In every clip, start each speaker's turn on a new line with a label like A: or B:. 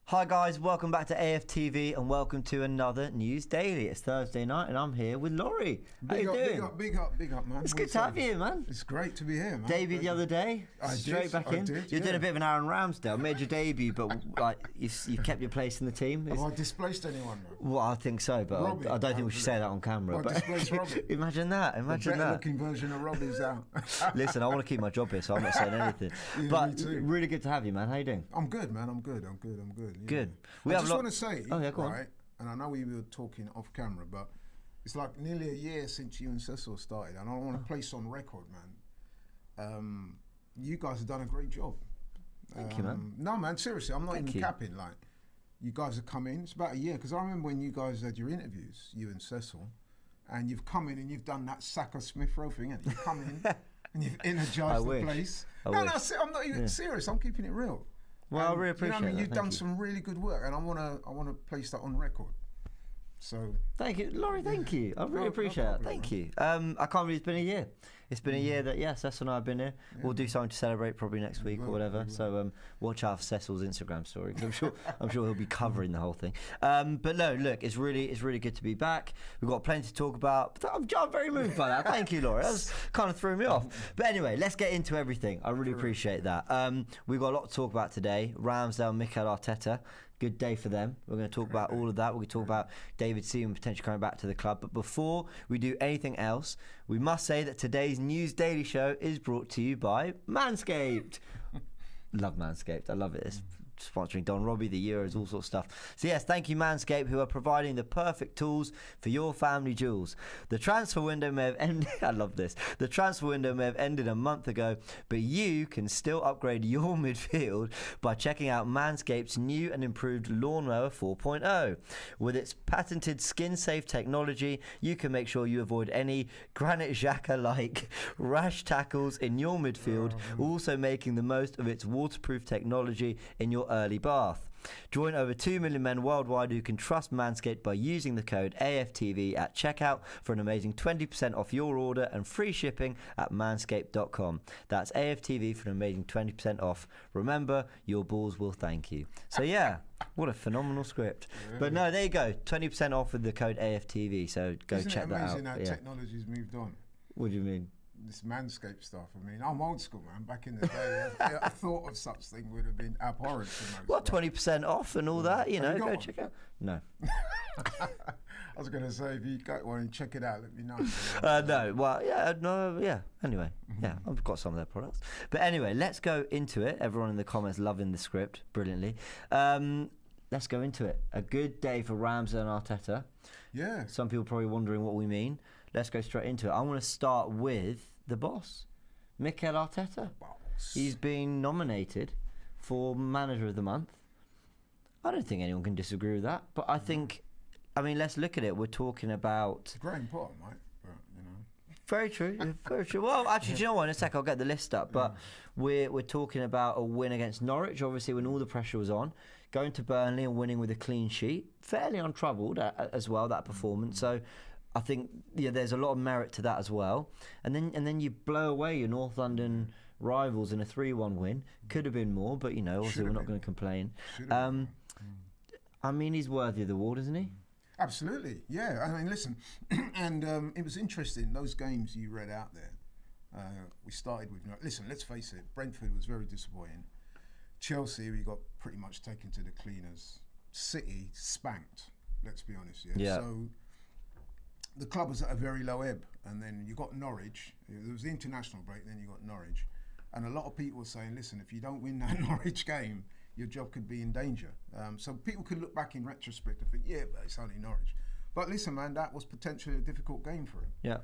A: Hi guys, welcome back to AFTV and welcome to another News Daily. It's Thursday night and I'm here with Laurie. How you doing?
B: Big up, man.
A: It's good to have you, man.
B: It's great to be here, man.
A: Debut the other day, straight back in. You did a bit of an Aaron Ramsdale, made your debut, but like you've kept your place in the team.
B: Have I displaced anyone, man?
A: Well, I think so, but
B: Robbie,
A: I don't think we should say that on camera.
B: I displaced Robbie.
A: Imagine that.
B: The better-looking version of Robbie's out.
A: Listen, I want to keep my job here, so I'm not saying anything.
B: Yeah,
A: but
B: me too.
A: really good to have you, man. How you doing?
B: I'm good, man. I'm good. Yeah.
A: Good.
B: I just want to say,
A: go on.
B: right, and I know we were talking off camera, but it's like nearly a year since you and Cecil started, and I want to place on record, man. You guys have done a great job.
A: Thank you, man.
B: No, man, seriously, I'm not
A: Thank
B: even
A: you.
B: capping. Like, you guys have come in. It's about a year because I remember when you guys had your interviews, you and Cecil, and you've come in and you've done that Saka Smith Rowe thing, and you've come in and you've energized the place.
A: I
B: No,
A: wish.
B: I'm not even serious. I'm keeping it real.
A: Well, I really appreciate
B: you know what I mean?
A: that.
B: You've done some really good work, and I wanna place that on record. So
A: thank you, Laurie. Thank you. I really appreciate it. Thank you. I can't believe it's been a year. It's been a year that Cecil and I have been here. Yeah. We'll do something to celebrate probably next week or whatever. So watch out for Cecil's Instagram story because I'm sure he'll be covering the whole thing. But no, look, it's really good to be back. We've got plenty to talk about. I'm very moved by that. Thank you, Laurie. That was kind of threw me off. But anyway, let's get into everything. I really appreciate that. We've got a lot to talk about today. Ramsdale, Mikel Arteta. Good day for them. We're going to talk about all of that. We're going to talk about David Seaman potentially coming back to the club. But before we do anything else, we must say that today's News Daily Show is brought to you by Manscaped. Love Manscaped. I love it. It's sponsoring Don Robbie, the Euros, all sorts of stuff. So yes, thank you Manscaped, who are providing the perfect tools for your family jewels. The transfer window may have ended. I love this. The transfer window may have ended a month ago, but you can still upgrade your midfield by checking out Manscaped's new and improved Lawnmower 4.0. With its patented skin-safe technology, you can make sure you avoid any Granit Xhaka-like rash tackles in your midfield, also making the most of its waterproof technology in your early bath. Join over 2 million men worldwide who can trust Manscaped by using the code AFTV at checkout for an amazing 20% off your order and free shipping at manscaped.com. That's AFTV for an amazing 20% off. Remember, your balls will thank you. So yeah, what a phenomenal script. But no, there you go, 20% off with the code AFTV. So go check that out.
B: Isn't it amazing how technology's moved on?
A: What do you mean?
B: This Manscaped stuff. I mean, I'm old school, man. Back in the day, a thought of such thing would have been abhorrent to most.
A: Well, 20% off and all that, you know, go check out. No.
B: I was going to say, if you got one and check it out, let me know.
A: No, well, anyway, I've got some of their products. But anyway, let's go into it. Everyone in the comments loving the script brilliantly. Let's go into it. A good day for Ramsdale and Arteta.
B: Yeah.
A: Some people probably wondering what we mean. Let's go straight into it. I want to start with the boss, Mikel Arteta.
B: Boss.
A: He's been nominated for Manager of the Month. I don't think anyone can disagree with that. But I think, let's look at it. We're talking about...
B: It's very important, right? But, you know...
A: Very true, very true. Well, actually, do you know what? In a sec, I'll get the list up. But we're talking about a win against Norwich, obviously, when all the pressure was on. Going to Burnley and winning with a clean sheet. Fairly untroubled as well, that performance. So I think there's a lot of merit to that as well. And then you blow away your North London rivals in a 3-1 win. Could have been more, but, obviously we're not going to complain. He's worthy of the award, isn't he?
B: Absolutely, yeah. Listen, and it was interesting, those games you read out there. We started with, listen, let's face it, Brentford was very disappointing. Chelsea, we got pretty much taken to the cleaners. City, spanked, let's be honest, yeah. So the club was at a very low ebb, and then you got Norwich. There was the international break, then you got Norwich. And a lot of people were saying, listen, if you don't win that Norwich game, your job could be in danger. So people could look back in retrospect and think, yeah, but it's only Norwich. But listen, man, that was potentially a difficult game for him.
A: Yeah.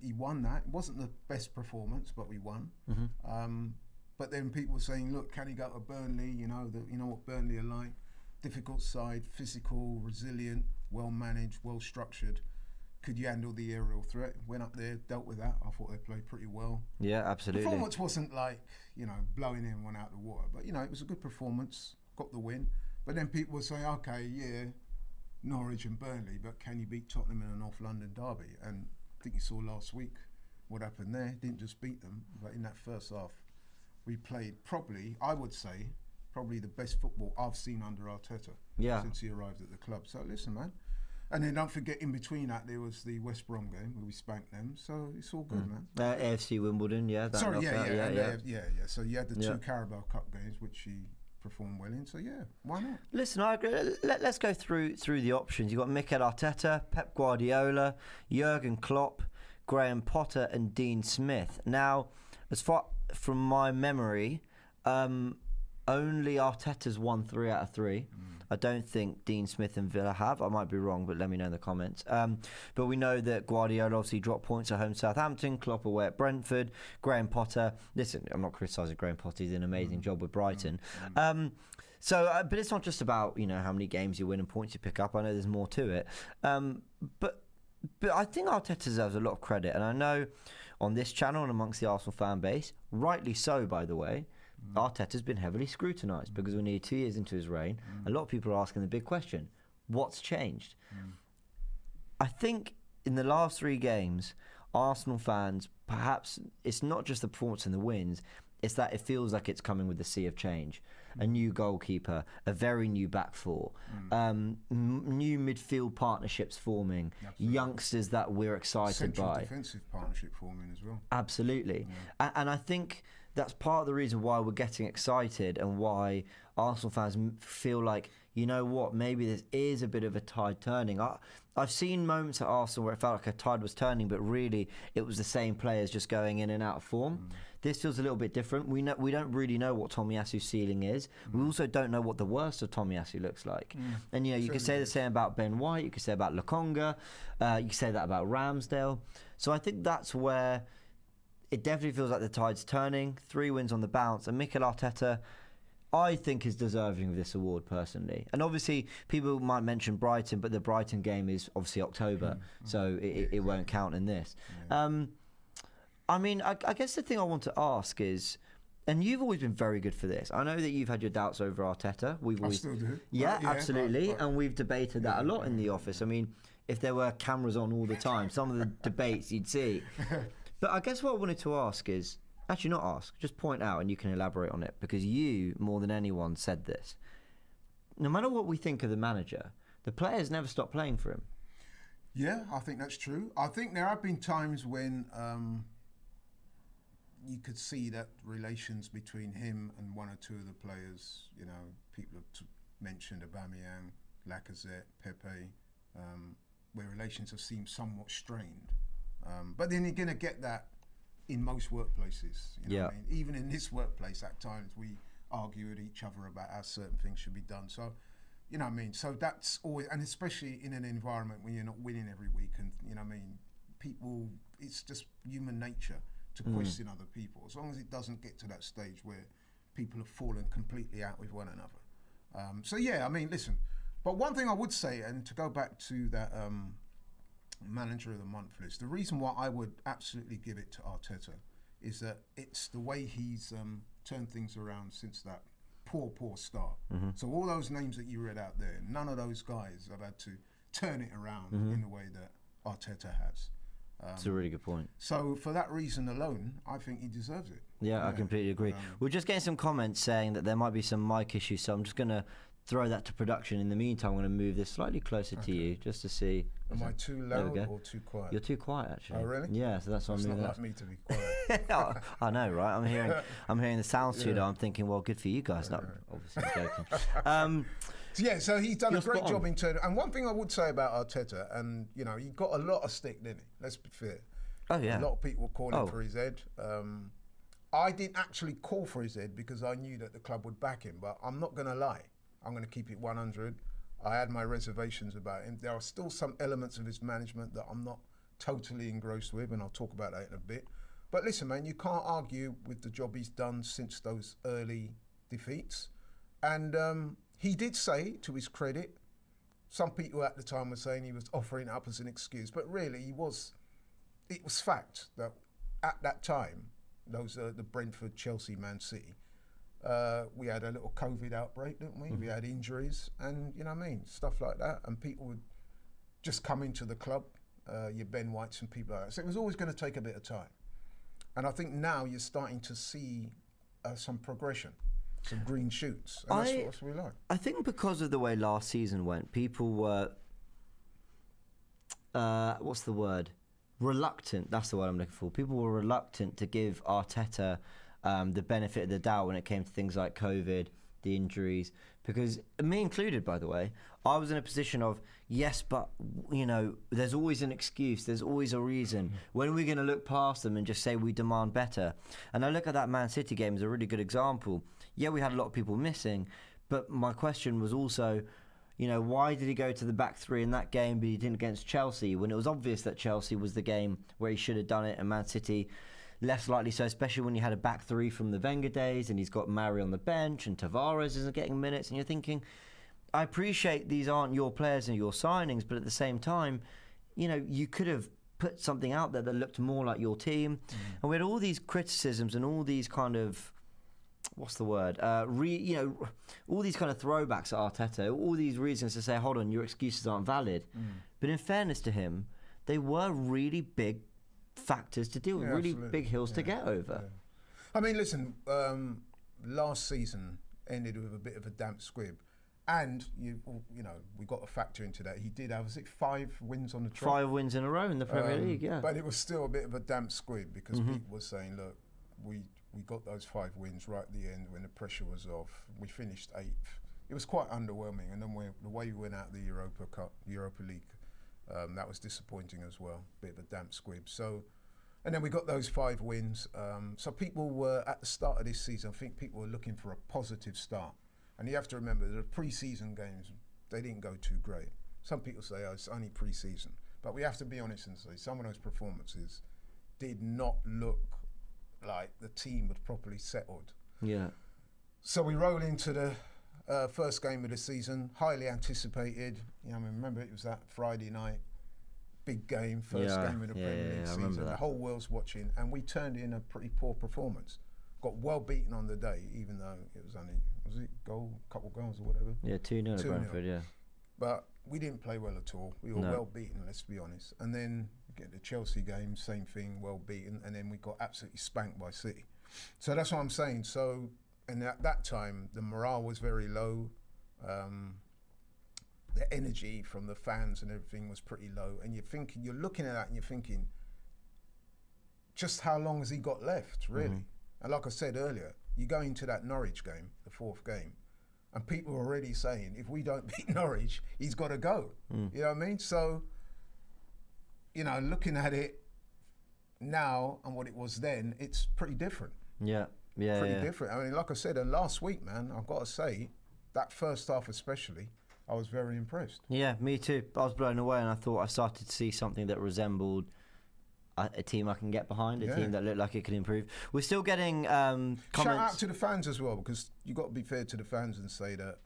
B: He won that. It wasn't the best performance, but we won.
A: Mm-hmm.
B: But then people were saying, look, can he go to Burnley? You know what Burnley are like. Difficult side, physical, resilient, well-managed, well-structured. Could you handle the aerial threat? Went up there, dealt with that. I thought they played pretty well.
A: Yeah, absolutely.
B: Performance wasn't like, blowing everyone out of the water. But, it was a good performance. Got the win. But then people were saying, okay, yeah, Norwich and Burnley, but can you beat Tottenham in a North London derby? And I think you saw last week what happened there. Didn't just beat them, but in that first half, we played probably, I would say, probably the best football I've seen under Arteta since he arrived at the club. So listen, man. And then don't forget, in between that, there was the West Brom game where we spanked them. So it's all good, man.
A: AFC Wimbledon, yeah.
B: Sorry, So you had the two Carabao Cup games, which he performed well in. So yeah, why not?
A: Listen, I agree. Let's go through the options. You've got Mikel Arteta, Pep Guardiola, Jurgen Klopp, Graham Potter, and Dean Smith. Now, as far from my memory, only Arteta's won 3 out of 3. I don't think Dean Smith and Villa have. I might be wrong, but let me know in the comments. But we know that Guardiola obviously dropped points at home Southampton, Klopp away at Brentford, Graham Potter. Listen, I'm not criticising Graham Potter. He's did an amazing job with Brighton. But it's not just about how many games you win and points you pick up. I know there's more to it. But I think Arteta deserves a lot of credit. And I know on this channel and amongst the Arsenal fan base, rightly so, by the way, Arteta's been heavily scrutinised because we're nearly 2 years into his reign. A lot of people are asking the big question, what's changed? I think in the last 3 games, Arsenal fans, perhaps it's not just the performance and the wins, it's that it feels like it's coming with the sea of change. A new goalkeeper, a very new back four, new midfield partnerships forming, youngsters that we're excited by.
B: Central defensive partnership forming as well.
A: Absolutely. And I think that's part of the reason why we're getting excited and why Arsenal fans feel like, you know what, maybe this is a bit of a tide turning. I've seen moments at Arsenal where it felt like a tide was turning, but really it was the same players just going in and out of form. This feels a little bit different. We don't really know what Tomiyasu's ceiling is. We also don't know what the worst of Tomiyasu looks like. And you could say the same about Ben White, you could say about Lokonga, you could say that about Ramsdale. So I think that's where it definitely feels like the tide's turning. 3 wins on the bounce, and Mikel Arteta, I think, is deserving of this award personally. And obviously, people might mention Brighton, but the Brighton game is obviously October, so it won't count in this. I mean, I guess the thing I want to ask is, and you've always been very good for this. I know that you've had your doubts over Arteta.
B: I still do.
A: Yeah, absolutely. And we've debated that a lot in the office. I mean, if there were cameras on all the time, some of the debates you'd see. But I guess what I wanted to ask is, actually not ask, just point out, and you can elaborate on it, because you, more than anyone, said this. No matter what we think of the manager, the players never stop playing for him.
B: Yeah, I think that's true. I think there have been times when you could see that relations between him and 1 or 2 of the players, people have mentioned Aubameyang, Lacazette, Pepe, where relations have seemed somewhat strained. But then you're going to get that in most workplaces. What I mean? Even in this workplace, at times we argue with each other about how certain things should be done. So, what I mean? So that's always, and especially in an environment when you're not winning every week, and people, it's just human nature to question other people, as long as it doesn't get to that stage where people have fallen completely out with one another. So yeah, I mean, listen. But one thing I would say, and to go back to that Manager of the Month list, the reason why I would absolutely give it to Arteta is that it's the way he's turned things around since that poor start. So all those names that you read out there, none of those guys have had to turn it around in the way that Arteta has.
A: That's a really good point.
B: So for that reason alone, I think he deserves it.
A: Yeah, I completely agree. We're just getting some comments saying that there might be some mic issues, so I'm just going to throw that to production. In the meantime, I'm going to move this slightly closer to you just to see.
B: Am I too loud or too quiet?
A: You're too quiet, actually.
B: Oh, really?
A: Yeah, so that's why I'm moving.
B: It's not like me to be quiet.
A: No, I know, right? I'm hearing the sound studio. I'm thinking, well, good for you guys. No, obviously I'm joking.
B: So he's done a great job in turning. And one thing I would say about Arteta, and he got a lot of stick, didn't he? Let's be fair.
A: Oh yeah.
B: A lot of people were calling for his head. I didn't actually call for his head because I knew that the club would back him. But I'm not going to lie. I'm going to keep it 100. I had my reservations about him. There are still some elements of his management that I'm not totally engrossed with, and I'll talk about that in a bit. But listen, man, you can't argue with the job he's done since those early defeats. And he did say, to his credit, some people at the time were saying he was offering it up as an excuse, but really it was fact that at that time, those the Brentford, Chelsea, Man City, we had a little COVID outbreak, didn't we? We had injuries and, stuff like that. And people would just come into the club, your Ben Whites and people like that. So it was always going to take a bit of time. And I think now you're starting to see some progression. some green shoots. And that's what we like.
A: I think because of the way last season went, people were, what's the word? Reluctant. That's the word I'm looking for. People were reluctant to give Arteta the benefit of the doubt when it came to things like COVID, the injuries, because me included, by the way, I was in a position of, yes, but, you know, there's always an excuse, there's always a reason. When are we going to look past them and just say we demand better? And I look at that Man City game as a really good example. Yeah, we had a lot of people missing, but my question was also, you know, why did he go to the back three in that game, but he didn't against Chelsea, when it was obvious that Chelsea was the game where he should have done it, and Man City less likely so, especially when you had a back three from the Wenger days, and he's got Mari on the bench, and Tavares isn't getting minutes, and you're thinking, I appreciate these aren't your players and your signings, but at the same time, you know, you could have put something out there that looked more like your team. And we had all these criticisms and all these kind of, what's the word? You know, all these kind of throwbacks at Arteta, all these reasons to say, hold on, your excuses aren't valid. But in fairness to him, they were really big factors to deal with, really big hills to get over.
B: I mean, listen, last season ended with a bit of a damp squib. And, you know, we got to factor into that. He did have, was it 5 wins on the trot?
A: 5 wins in a row in the Premier League, yeah.
B: But it was still a bit of a damp squib because people were saying, look, we got those 5 wins right at the end when the pressure was off. We finished 8th. It was quite underwhelming. And then the way we went out the Europa League, that was disappointing as well. Bit of a damp squib. So, and then we got those 5 wins. So people were, at the start of this season, I think people were looking for a positive start. And you have to remember, the pre-season games, they didn't go too great. Some people say, oh, it's only pre-season. But we have to be honest and say, some of those performances did not look like the team had properly settled.
A: Yeah.
B: So we roll into the first game of the season, highly anticipated. You know, I mean, remember, it was that Friday night, big game, first game of the Premier League season. The whole world's watching. And we turned in a pretty poor performance. Got well beaten on the day, even though it was only, couple goals or whatever?
A: Yeah, 2-0 at Brentford, yeah.
B: But we didn't play well at all. We were well beaten, let's be honest. And then get the Chelsea game, same thing, well beaten. And then we got absolutely spanked by City. So that's what I'm saying. So, and at that time, the morale was very low. The energy from the fans and everything was pretty low. And you're looking at that and you're thinking, just how long has he got left, really? And like I said earlier, you go into that Norwich game, the 4th game, and people are already saying, if we don't beat Norwich, he's got to go. You know what I mean? So, you know, looking at it now and what it was then, it's pretty different. Pretty different. I mean, like I said, last week, man, I've got to say, that first half especially, I was very impressed. Yeah,
A: me too. I was blown away, and I thought I started to see something that resembled a team I can get behind, a team that looked like it could improve. We're still getting comments.
B: Shout out to the fans as well, because you got to be fair to the fans and say that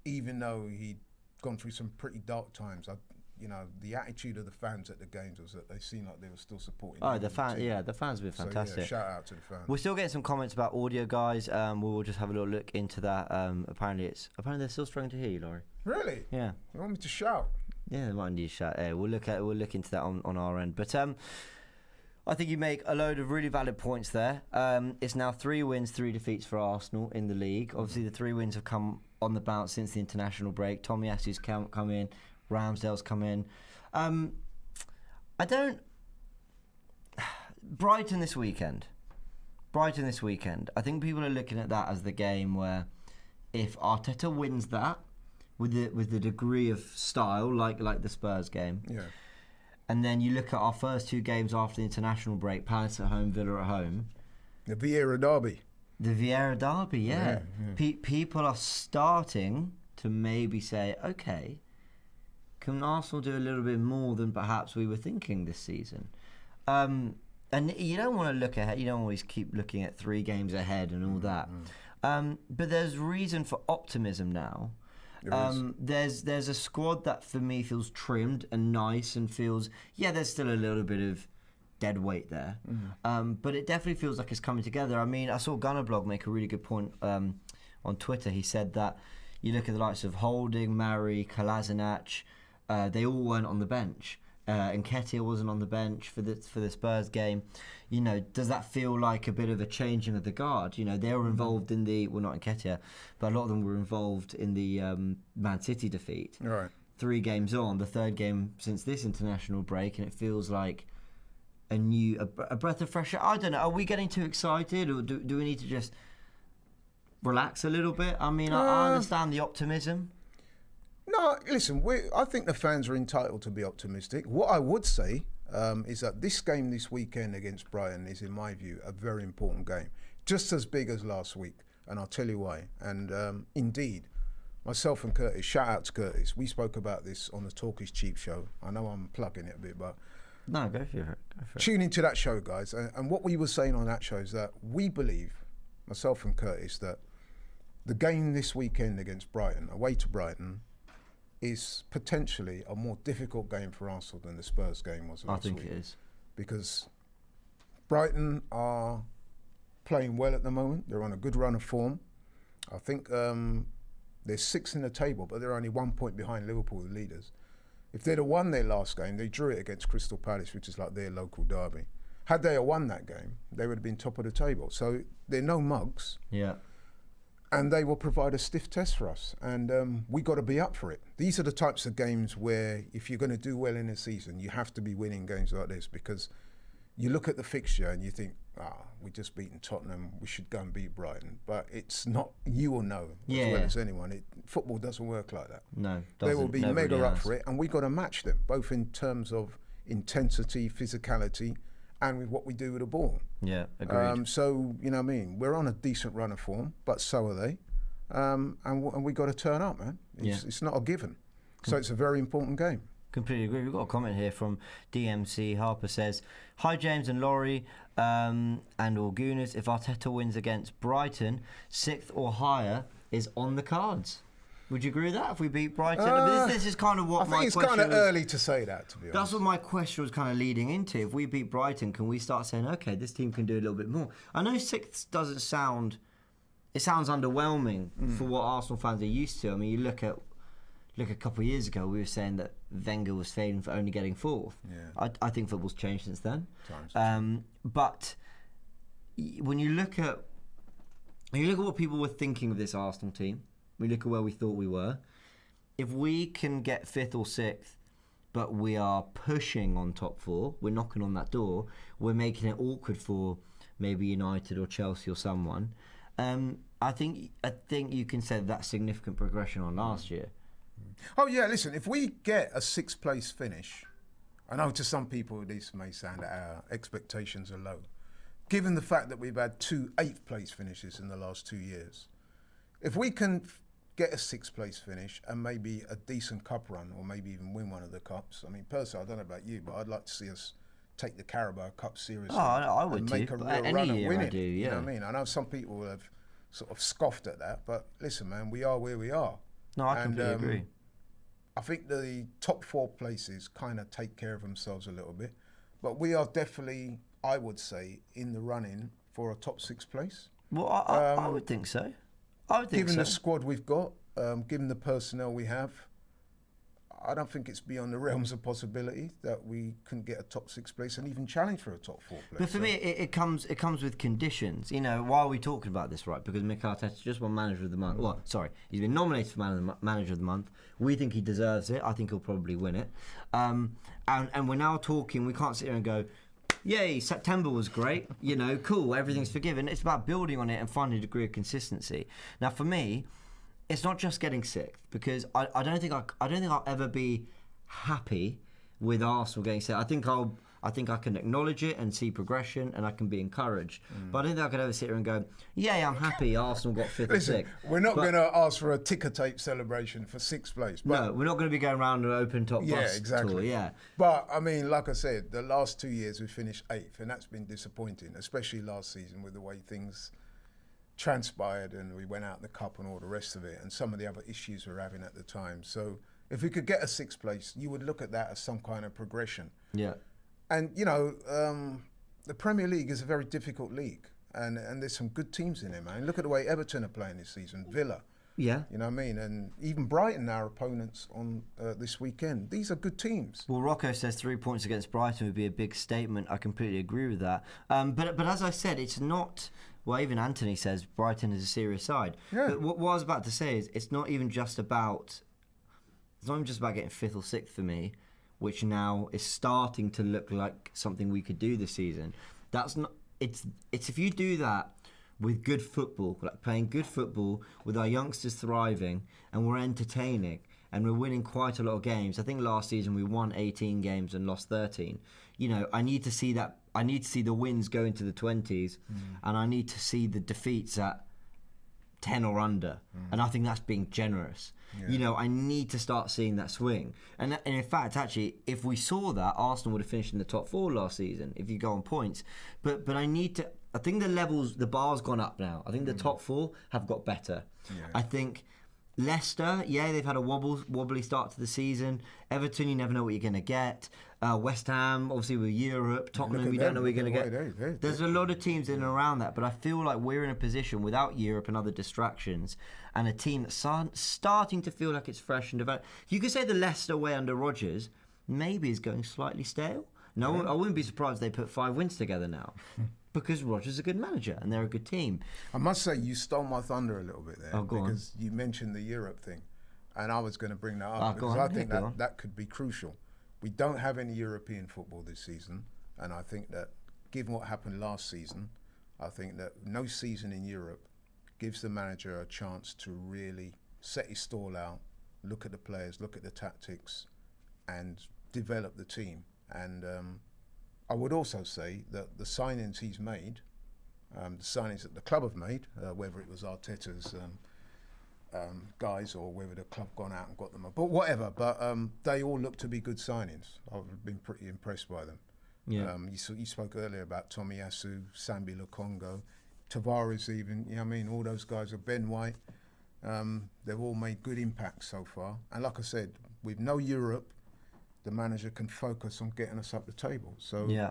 B: even though he'd gone through some pretty dark times, you know, the attitude of the fans at the games was that they seemed like they were still supporting.
A: Oh, the fans have been fantastic.
B: So, shout out to the fans.
A: We're still getting some comments about audio, guys. We'll just have a little look into that. Apparently they're still struggling to hear you, Laurie.
B: Really?
A: Yeah.
B: You want me to shout?
A: Yeah, they might need a shout. Yeah, we'll look into that on our end. But I think you make a load of really valid points there. It's now 3 wins, 3 defeats for Arsenal in the league. Obviously, the 3 wins have come on the bounce since the international break. Tomiyasu's come in, Ramsdale's come in. Brighton this weekend. I think people are looking at that as the game where, if Arteta wins that with the degree of style like the Spurs game.
B: Yeah.
A: And then you look at our first 2 games after the international break, Palace at home, Villa at home.
B: The Vieira derby.
A: Yeah. People are starting to maybe say, okay, can Arsenal do a little bit more than perhaps we were thinking this season? And you don't want to look ahead. You don't always keep looking at 3 games ahead and all that. But there's reason for optimism now. There's a squad that for me feels trimmed and nice and feels, there's still a little bit of dead weight there. But it definitely feels like it's coming together. I mean, I saw Gunnerblog make a really good point on Twitter. He said that you look at the likes of Holding, Mari, Kolasinac, they all weren't on the bench. Nketiah wasn't on the bench for the Spurs game. You know, does that feel like a bit of a changing of the guard? You know, they were involved in not Nketiah, but a lot of them were involved in the Man City defeat.
B: Right.
A: 3 games on, the 3rd game since this international break, and it feels like a breath of fresh air. I don't know. Are we getting too excited, or do we need to just relax a little bit? I mean, I understand the optimism.
B: No, listen, I think the fans are entitled to be optimistic. What I would say is that this game this weekend against Brighton is, in my view, a very important game. Just as big as last week, and I'll tell you why. And indeed, myself and Curtis, shout out to Curtis, we spoke about this on the Talk is Cheap show. I know I'm plugging it a bit, but...
A: No, go for it.
B: Tune into that show, guys. And what we were saying on that show is that we believe, myself and Curtis, that the game this weekend against Brighton, away to Brighton, is potentially a more difficult game for Arsenal than the Spurs game was last week.
A: I think it is.
B: Because Brighton are playing well at the moment. They're on a good run of form. I think they're 6th in the table, but they're only 1 point behind Liverpool, the leaders. If they'd have won their last game, they drew it against Crystal Palace, which is like their local derby. Had they have won that game, they would have been top of the table. So they're no mugs.
A: Yeah.
B: And they will provide a stiff test for us. And we got to be up for it. These are the types of games where if you're going to do well in a season, you have to be winning games like this, because you look at the fixture and you think, we just beaten Tottenham, we should go and beat Brighton. But it's not, you will know as well as anyone, football doesn't work like that.
A: No,
B: they will be mega up for it, and we got to match them, both in terms of intensity, physicality, and with what we do with the ball.
A: Yeah, agreed.
B: So, you know what I mean, we're on a decent run of form, but so are they. And we got to turn up, man. It's not a given. So it's a very important game.
A: Completely agree. We've got a comment here from DMC. Harper says, "Hi James and Laurie and all Gooners. If Arteta wins against Brighton, 6th or higher is on the cards." Would you agree with that? If we beat Brighton, this is kind of what my question was. I think
B: it's kind of early to say that, to be honest.
A: That's what my question was kind of leading into. If we beat Brighton, can we start saying, okay, this team can do a little bit more? I know 6th doesn't sound. It sounds underwhelming for what Arsenal fans are used to. I mean, you look a couple of years ago, we were saying that Wenger was failing for only getting 4th. Yeah. I think football's changed since then. But when you look at what people were thinking of this Arsenal team, we look at where we thought we were. If we can get 5th or 6th, but we are pushing on top 4, we're knocking on that door, we're making it awkward for maybe United or Chelsea or someone. I think you can say that's significant progression on last year.
B: Oh yeah, listen, if we get a 6th place finish, I know to some people this may sound that our expectations are low. Given the fact that we've had 2 8th place finishes in the last 2 years, if we can get a 6th place finish and maybe a decent cup run, or maybe even win one of the cups. I mean, personally, I don't know about you, but I'd like to see us take the Carabao Cup seriously.
A: Oh, I would
B: and
A: too.
B: make a real
A: Any
B: run and
A: year
B: win
A: I
B: it.
A: do, yeah.
B: You know what I mean? I know some people have sort of scoffed at that, but listen, man, we are where we are.
A: No, I completely agree.
B: I think the top 4 places kind of take care of themselves a little bit, but we are definitely, I would say, in the running for a top 6 place.
A: Well, I would think so. I would think
B: given
A: so.
B: the squad we've got, given the personnel we have, I don't think it's beyond the realms of possibility that we can get a top 6 place and even challenge for a top 4 place.
A: But for me, it comes with conditions. You know, why are we talking about this, right? Because Mikel Arteta just won Manager of the Month. Well, sorry, he's been nominated for Manager of the Month. We think he deserves it. I think he'll probably win it. And we're now talking. We can't sit here and go, yay, September was great. You know, cool. Everything's forgiven. It's about building on it and finding a degree of consistency. Now, for me, it's not just getting 6th, because I don't think I'll ever be happy with Arsenal getting 6th. I think I can acknowledge it and see progression, and I can be encouraged. But I don't think I could ever sit here and go, yeah, I'm happy Arsenal got 5th or 6th.
B: We're not going to ask for a ticker tape celebration for 6th place. But
A: no, we're not going to be going around an open top bus tour. Yeah,
B: but I mean, like I said, the last 2 years we finished 8th, and that's been disappointing, especially last season with the way things transpired and we went out in the cup and all the rest of it, and some of the other issues we were having at the time. So if we could get a 6th place, you would look at that as some kind of progression.
A: Yeah.
B: And, you know, the Premier League is a very difficult league, and there's some good teams in there, man. Look at the way Everton are playing this season, Villa.
A: Yeah.
B: You know what I mean? And even Brighton, our opponents on this weekend, these are good teams.
A: Well, Rocco says 3 points against Brighton would be a big statement. I completely agree with that. But as I said, it's not... Well, even Anthony says Brighton is a serious side.
B: Yeah.
A: But what I was about to say is it's not even just about... It's not even just about getting 5th or 6th for me, which now is starting to look like something we could do this season. That's not... It's if you do that with good football, like playing good football, with our youngsters thriving, and we're entertaining, and we're winning quite a lot of games. I think last season we won 18 games and lost 13. You know, I need to see that. I need to see the wins go into the 20s, and I need to see the defeats at 10 or under. And I think that's being generous. Yeah. You know, I need to start seeing that swing. And in fact, actually, if we saw that, Arsenal would have finished in the top 4 last season, if you go on points. But I need to... I think the bar's gone up now. I think the top 4 have got better. Yeah. I think Leicester, they've had a wobbly start to the season. Everton, you never know what you're going to get. West Ham, obviously with Europe. Tottenham, you don't know what you're going to get. There's a lot of teams in and around that, but I feel like we're in a position without Europe and other distractions, and a team that's starting to feel like it's fresh and developed. You could say the Leicester way under Rodgers maybe is going slightly stale. No, I wouldn't be surprised if they put 5 wins together now. Because Rodgers is a good manager and they're a good team.
B: I must say, you stole my thunder a little bit there. Because
A: on.
B: You mentioned the Europe thing. And I was going to bring that up because I think that could be crucial. We don't have any European football this season. And I think that, given what happened last season, I think that no season in Europe gives the manager a chance to really set his stall out, look at the players, look at the tactics, and develop the team. And I would also say that the signings he's made, the signings that the club have made, whether it was Arteta's guys or whether the club gone out and got them, but whatever, but they all look to be good signings. I've been pretty impressed by them.
A: Yeah.
B: You spoke earlier about Tomiyasu, Sambi Lokongo, Tavares even, you know what I mean, all those guys are Ben White. They've all made good impacts so far. And like I said, with no Europe, the manager can focus on getting us up the table. So
A: yeah,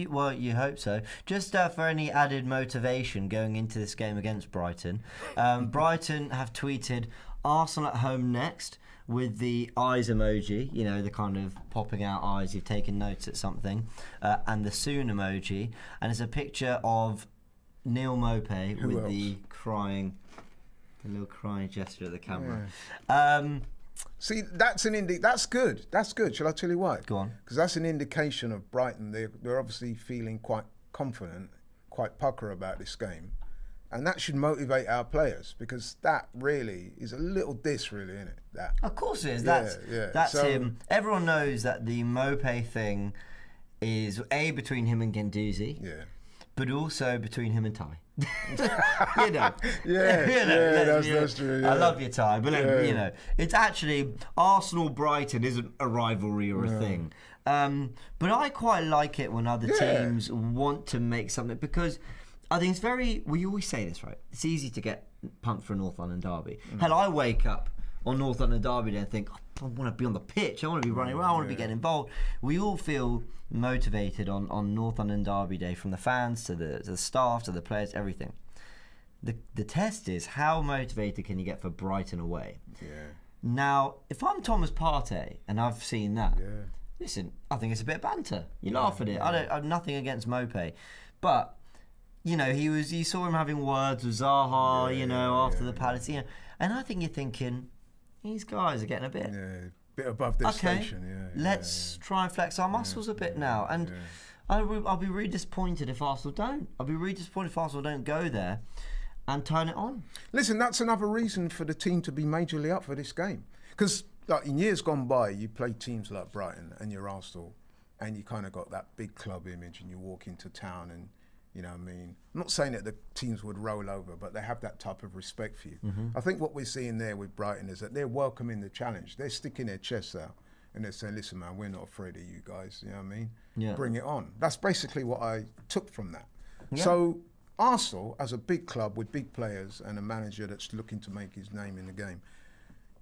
A: well, you hope so. Just for any added motivation going into this game against Brighton, Brighton have tweeted Arsenal at home next with the eyes emoji, you know, the kind of popping out eyes, you've taken notes at something, and the soon emoji, and it's a picture of Neil Maupay with the little crying gesture at the camera. Yeah.
B: See, that's that's good. That's good. Shall I tell you why?
A: Go on.
B: Because that's an indication of Brighton. They're obviously feeling quite confident, quite pucker about this game. And that should motivate our players, because that really is a little diss, really, isn't it? That.
A: Of course it is. That's so, him. Everyone knows that the Maupay thing is between him and Guendouzi.
B: Yeah.
A: But also between him and Ty.
B: That's true. Yeah.
A: I love you, Ty, but you know, it's actually Arsenal-Brighton isn't a rivalry or a thing. But I quite like it when other teams want to make something, because I think it's very. We always say this, right? It's easy to get pumped for a North London derby. Hell, I wake up on North London derby day and think, I want to be on the pitch. I want to be running around. I want to be getting involved. We all feel motivated on North London derby day, from the fans to the staff to the players, everything. The test is, how motivated can you get for Brighton away?
B: Yeah.
A: Now, if I'm Thomas Partey and I've seen that, listen, I think it's a bit of banter. You laugh at it. I have nothing against Maupay, but you know, you saw him having words with Zaha, after the Palace, and I think you're thinking, these guys are getting a bit
B: above their station.
A: Let's try and flex our muscles a bit now. And I'll be really disappointed if Arsenal don't. I'll be really disappointed if Arsenal don't go there and turn it on.
B: Listen, that's another reason for the team to be majorly up for this game. Because like, in years gone by, you play teams like Brighton and you're Arsenal, and you kind of got that big club image, and you walk into town and, you know what I mean? I'm not saying that the teams would roll over, but they have that type of respect for you. Mm-hmm. I think what we're seeing there with Brighton is that they're welcoming the challenge. They're sticking their chests out and they're saying, listen, man, we're not afraid of you guys. You know what I mean? Yeah. Bring it on. That's basically what I took from that. Yeah. So Arsenal, as a big club with big players and a manager that's looking to make his name in the game,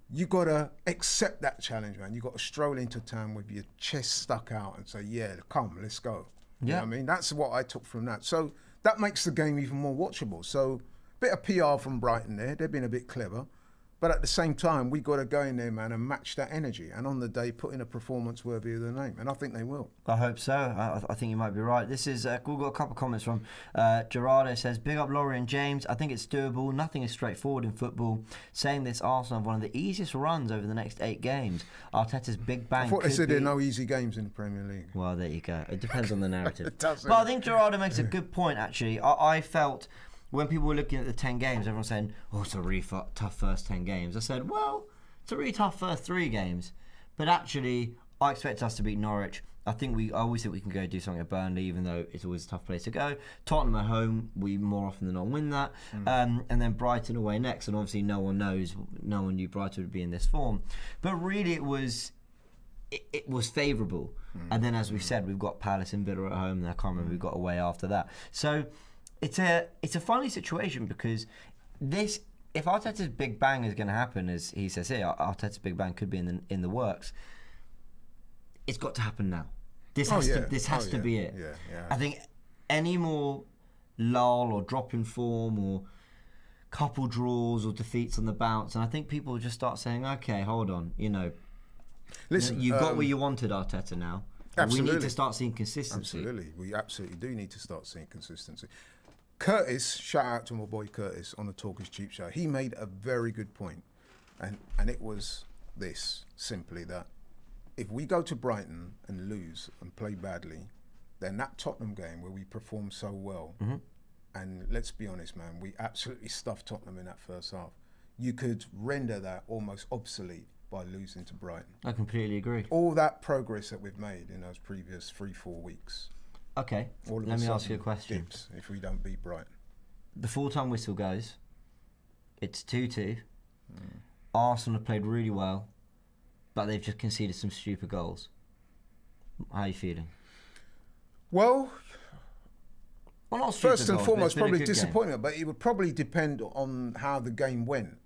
B: you got to accept that challenge, man. You got to stroll into town with your chest stuck out and say, yeah, come, let's go. You know what I mean? That's what I took from that. So that makes the game even more watchable. So bit of PR from Brighton there. They've been a bit clever. But at the same time, we got to go in there, man, and match that energy. And on the day, put in a performance worthy of the name. And I think they will.
A: I hope so. I think you might be right. This is, we've got a couple of comments from Gerardo. Says, big up Laurie and James. I think it's doable. Nothing is straightforward in football. Saying this, Arsenal have one of the easiest runs over the next 8 games. Arteta's big bang.
B: I thought they said there are no easy games in the Premier League.
A: Well, there you go. It depends on the narrative.
B: It does.
A: But I think Gerardo makes a good point, actually. I felt... when people were looking at the 10 games, everyone's saying, oh, it's a really tough first 10 games. I said, well, it's a really tough first 3 games. But actually, I expect us to beat Norwich. I always think we can go do something at Burnley, even though it's always a tough place to go. Tottenham at home, we more often than not win that. And then Brighton away next. And obviously no one knew Brighton would be in this form. But really it was favourable. And then as we said, we've got Palace and Villa at home, and I can't remember, we've got away after that. So... It's a funny situation because if Arteta's big bang is going to happen, as he says here, Arteta's big bang could be in the works. It's got to happen now. This has to be it.
B: Yeah.
A: I think any more lull or drop in form or couple draws or defeats on the bounce, and I think people will just start saying, okay, hold on, listen, you've got what you wanted, Arteta. Now
B: absolutely.
A: We need to start seeing consistency.
B: Absolutely, we absolutely do need to start seeing consistency. Curtis, shout out to my boy Curtis on the Talk is Cheap show. He made a very good point, and it was this, simply that if we go to Brighton and lose and play badly, then that Tottenham game where we performed so well, and let's be honest, man, we absolutely stuffed Tottenham in that first half. You could render that almost obsolete by losing to Brighton.
A: I completely agree.
B: All that progress that we've made in those previous 3-4 weeks.
A: Okay, let me ask you a question.
B: Dips if we don't beat Brighton.
A: The full-time whistle goes. It's 2-2. Arsenal have played really well, but they've just conceded some stupid goals. How are you feeling?
B: Well,
A: not
B: first and
A: goals,
B: foremost, probably
A: game.
B: disappointment, but it would probably depend on how the game went.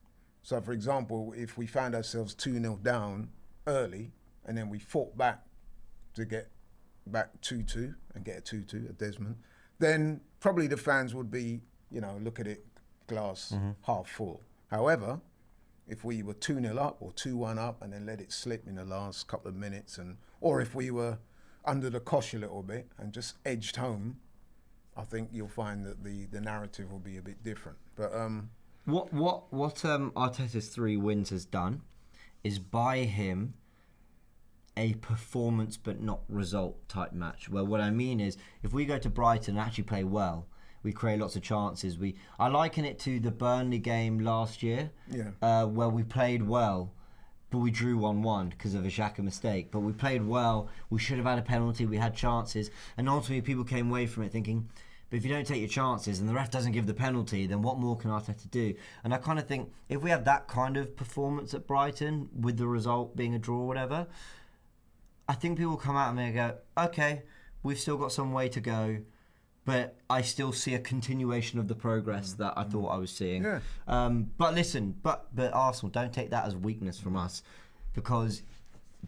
B: So, for example, if we found ourselves 2-0 down early and then we fought back to get back 2-2 and get a 2-2 at Desmond, then probably the fans would be, look at it glass half full. However, if we were 2-0 up or 2-1 up and then let it slip in the last couple of minutes, or if we were under the cosh a little bit and just edged home, I think you'll find that the narrative will be a bit different. But
A: what Arteta's 3 wins has done is buy him a performance but not result type match. Well, what I mean is, if we go to Brighton and actually play well, we create lots of chances. I liken it to the Burnley game last year, where we played well, but we drew 1-1 because of a Xhaka mistake. But we played well. We should have had a penalty. We had chances, and ultimately people came away from it thinking, but if you don't take your chances and the ref doesn't give the penalty, then what more can Arteta do? And I kind of think if we have that kind of performance at Brighton with the result being a draw or whatever, I think people will come out and they go, okay, we've still got some way to go, but I still see a continuation of the progress that I thought I was seeing.
B: Yeah.
A: But listen, but Arsenal, don't take that as weakness from us, because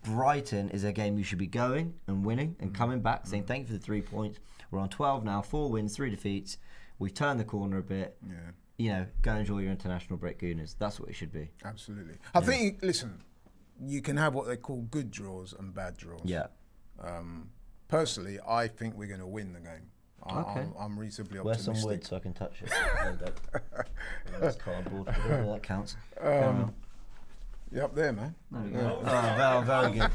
A: Brighton is a game you should be going and winning and coming back, saying thank you for the 3 points. We're on 12 now, 4 wins, 3 defeats. We've turned the corner a bit.
B: Yeah.
A: Go enjoy your international break, Gooners. That's what it should be.
B: Absolutely. I think, listen, you can have what they call good draws and bad draws.
A: Yeah.
B: Personally, I think we're going to win the game. I'm reasonably optimistic.
A: Where's some wood so I can touch it? That's cardboard. That counts.
B: You're up there, man.
A: There we go. Oh, very good.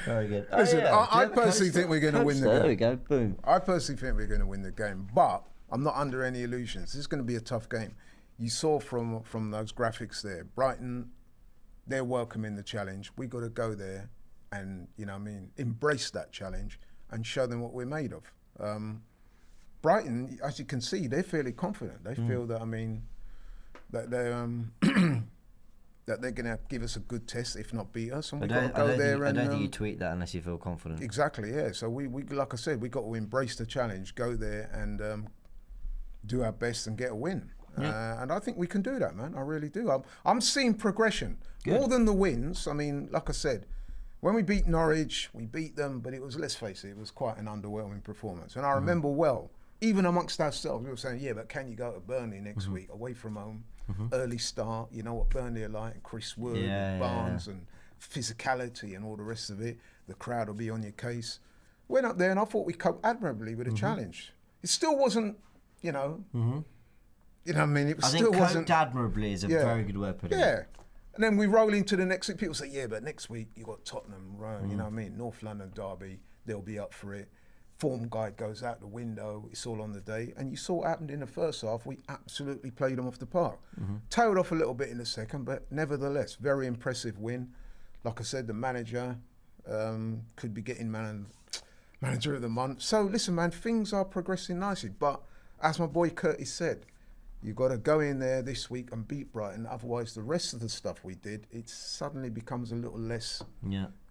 A: Very good.
B: Listen, I personally think we're going to win the game.
A: There we go. Boom.
B: I personally think we're going to win the game, but I'm not under any illusions. This is going to be a tough game. You saw from those graphics there, Brighton, they're welcoming the challenge. We got to go there and, embrace that challenge and show them what we're made of. Brighton, as you can see, they're fairly confident. They feel that, that they're that they're going to give us a good test, if not beat us. And we got to go there. I don't
A: think you tweet that unless you feel confident.
B: Exactly, yeah. So we like I said, we got to embrace the challenge, go there and do our best and get a win. Yeah. And I think we can do that, man. I really do. I'm seeing progression.
A: Good.
B: More than the wins. Like I said, when we beat Norwich, we beat them, but it was, let's face it, it was quite an underwhelming performance. And I remember well, even amongst ourselves, we were saying, yeah, but can you go to Burnley next week, away from home, early start? You know what Burnley are like, Chris Wood, and Barnes, and physicality, and all the rest of it. The crowd will be on your case. Went up there, and I thought we coped admirably with the challenge. It still wasn't, you know. You know what I mean? It still wasn't.
A: Coped admirably is a very good word put in.
B: Yeah. And then we roll into the next week. People say, yeah, but next week you got Tottenham, you know what I mean? North London derby, they'll be up for it. Form guide goes out the window. It's all on the day. And you saw what happened in the first half. We absolutely played them off the park. Tailed off a little bit in the second, but nevertheless, very impressive win. Like I said, the manager could be getting manager of the month. So listen, man, things are progressing nicely. But as my boy Curtis said, you've got to go in there this week and beat Brighton. Otherwise, the rest of the stuff we did, it suddenly becomes a little less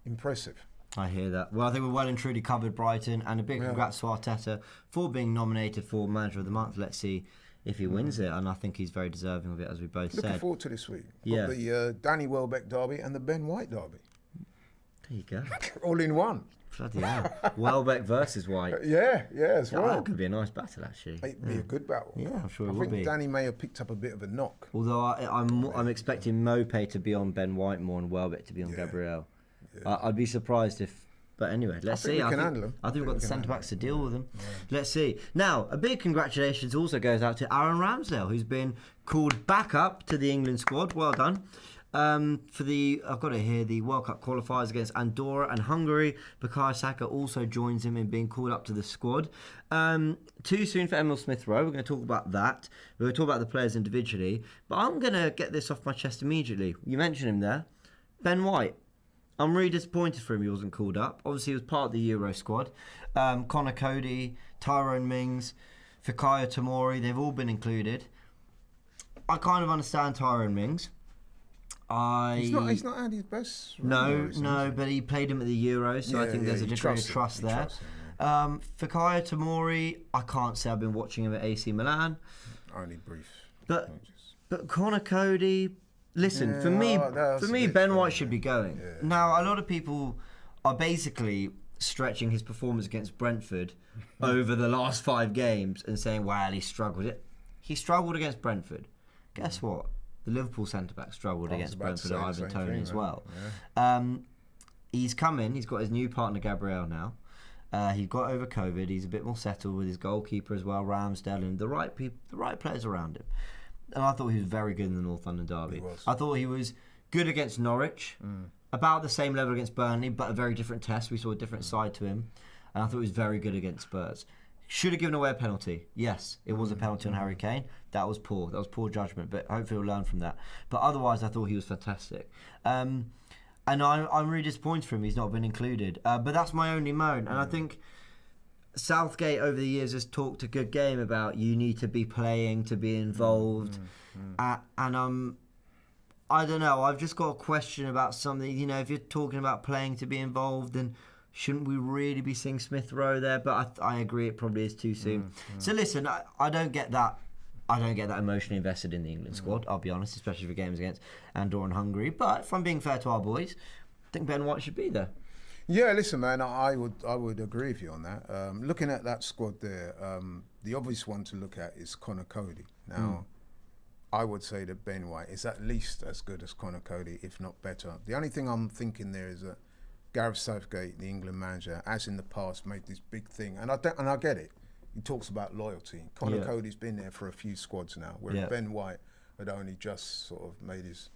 B: impressive.
A: I hear that. Well, I think we're well and truly covered Brighton, and a big congrats to Arteta for being nominated for Manager of the Month. Let's see if he wins it, and I think he's very deserving of it, as we both said.
B: Looking forward to this week. Got the Danny Welbeck derby and the Ben White derby.
A: There you go.
B: All in one.
A: Bloody hell. Welbeck versus White.
B: As well.
A: That could be a nice battle, actually.
B: It'd be a good battle.
A: Yeah, I'm sure it
B: I
A: will be.
B: think Danny may have picked up a bit of a knock.
A: Although I'm expecting Mopé to be on Ben White more and Welbeck to be on Gabriel. I'd be surprised if... But anyway, let's see.
B: I think
A: we've got the centre-backs to deal with them. Yeah. Let's see. Now, a big congratulations also goes out to Aaron Ramsdale, who's been called back up to the England squad. Well done. For the, I've got it here, the World Cup qualifiers against Andorra and Hungary. Bukayo Saka also joins him in being called up to the squad. Too soon for Emil Smith-Rowe. We're going to talk about that. We're going to talk about the players individually. But I'm going to get this off my chest immediately. You mentioned him there. Ben White. I'm really disappointed for him he wasn't called up. Obviously, he was part of the Euro squad. Connor Cody, Tyrone Mings, Fikayo Tomori, they've all been included. I kind of understand Tyrone Mings.
B: He's not had his best.
A: No, but he played him at the Euros, so I think there's a degree of trust there. Fikayo Tomori, I can't say I've been watching him at AC Milan.
B: Only brief.
A: But Connor Cody... Listen, for me, Ben White should be going. Yeah. Now, a lot of people are basically stretching his performance against Brentford over the last 5 games and saying, well, he struggled. He struggled against Brentford. Guess what? The Liverpool centre-back struggled against Brentford at Ivan Toney as well. Yeah. He's come in. He's got his new partner, Gabriel, now. He got over COVID. He's a bit more settled with his goalkeeper as well, Ramsdale, and the right people, the right players around him. And I thought he was very good in the North London derby. I thought he was good against Norwich, about the same level against Burnley, but a very different test. We saw a different side to him. And I thought he was very good against Spurs. Should have given away a penalty. Yes, it was a penalty on Harry Kane. That was poor. That was poor judgment, but hopefully he'll learn from that. But otherwise, I thought he was fantastic. And I'm really disappointed for him. He's not been included. But that's my only moan. And I think... Southgate over the years has talked a good game about you need to be playing to be involved, and I don't know. I've just got a question about something. You know, if you're talking about playing to be involved, then shouldn't we really be seeing Smith-Rowe there? But I agree, it probably is too soon. So listen, I don't get that. I don't get that emotionally invested in the England squad. I'll be honest, especially for games against Andorra and Hungary. But if I'm being fair to our boys, I think Ben White should be there.
B: Yeah, listen, man, I would agree with you on that. Looking at that squad there, the obvious one to look at is Connor Cody. Now, I would say that Ben White is at least as good as Connor Cody, if not better. The only thing I'm thinking there is that Gareth Southgate, the England manager, as in the past, made this big thing, and I get it. He talks about loyalty. Connor Cody's been there for a few squads now, whereas Ben White had only just sort of made his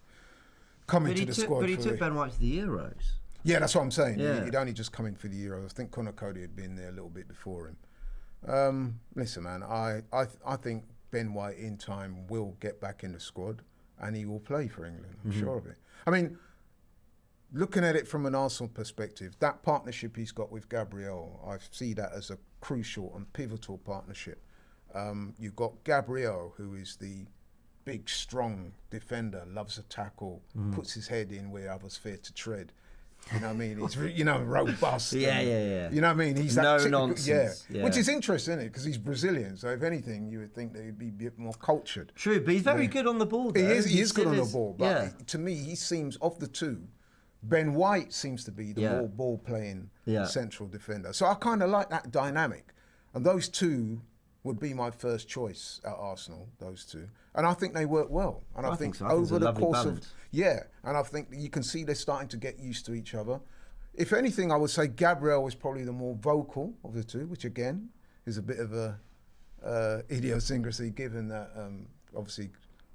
B: coming to the squad.
A: But he took Ben White to the Euros.
B: Yeah, that's what I'm saying. Yeah. He'd only just come in for the Euros. I think Connor Cody had been there a little bit before him. Listen, man, I think Ben White in time will get back in the squad and he will play for England. I'm sure of it. I mean, looking at it from an Arsenal perspective, that partnership he's got with Gabriel, I see that as a crucial and pivotal partnership. You've got Gabriel, who is the big, strong defender, loves a tackle, puts his head in where others fear to tread. You know what I mean? He's, robust.
A: Yeah.
B: You know what I mean? He's
A: no
B: that
A: nonsense.
B: Yeah. Which is interesting, isn't it? Because he's Brazilian. So if anything, you would think that he'd be a bit more cultured.
A: True, but he's very good on the ball, though.
B: He is good on the ball. But to me, he seems, of the two, Ben White seems to be the more ball-playing central defender. So I kind of like that dynamic. And those two would be my first choice at Arsenal, those two. And I think they work well. And I think
A: so. I think it's
B: over
A: a
B: the
A: lovely
B: course
A: balance.
B: of... Yeah, and I think you can see they're starting to get used to each other. If anything, I would say Gabriel is probably the more vocal of the two, which again is a bit of a idiosyncrasy given that obviously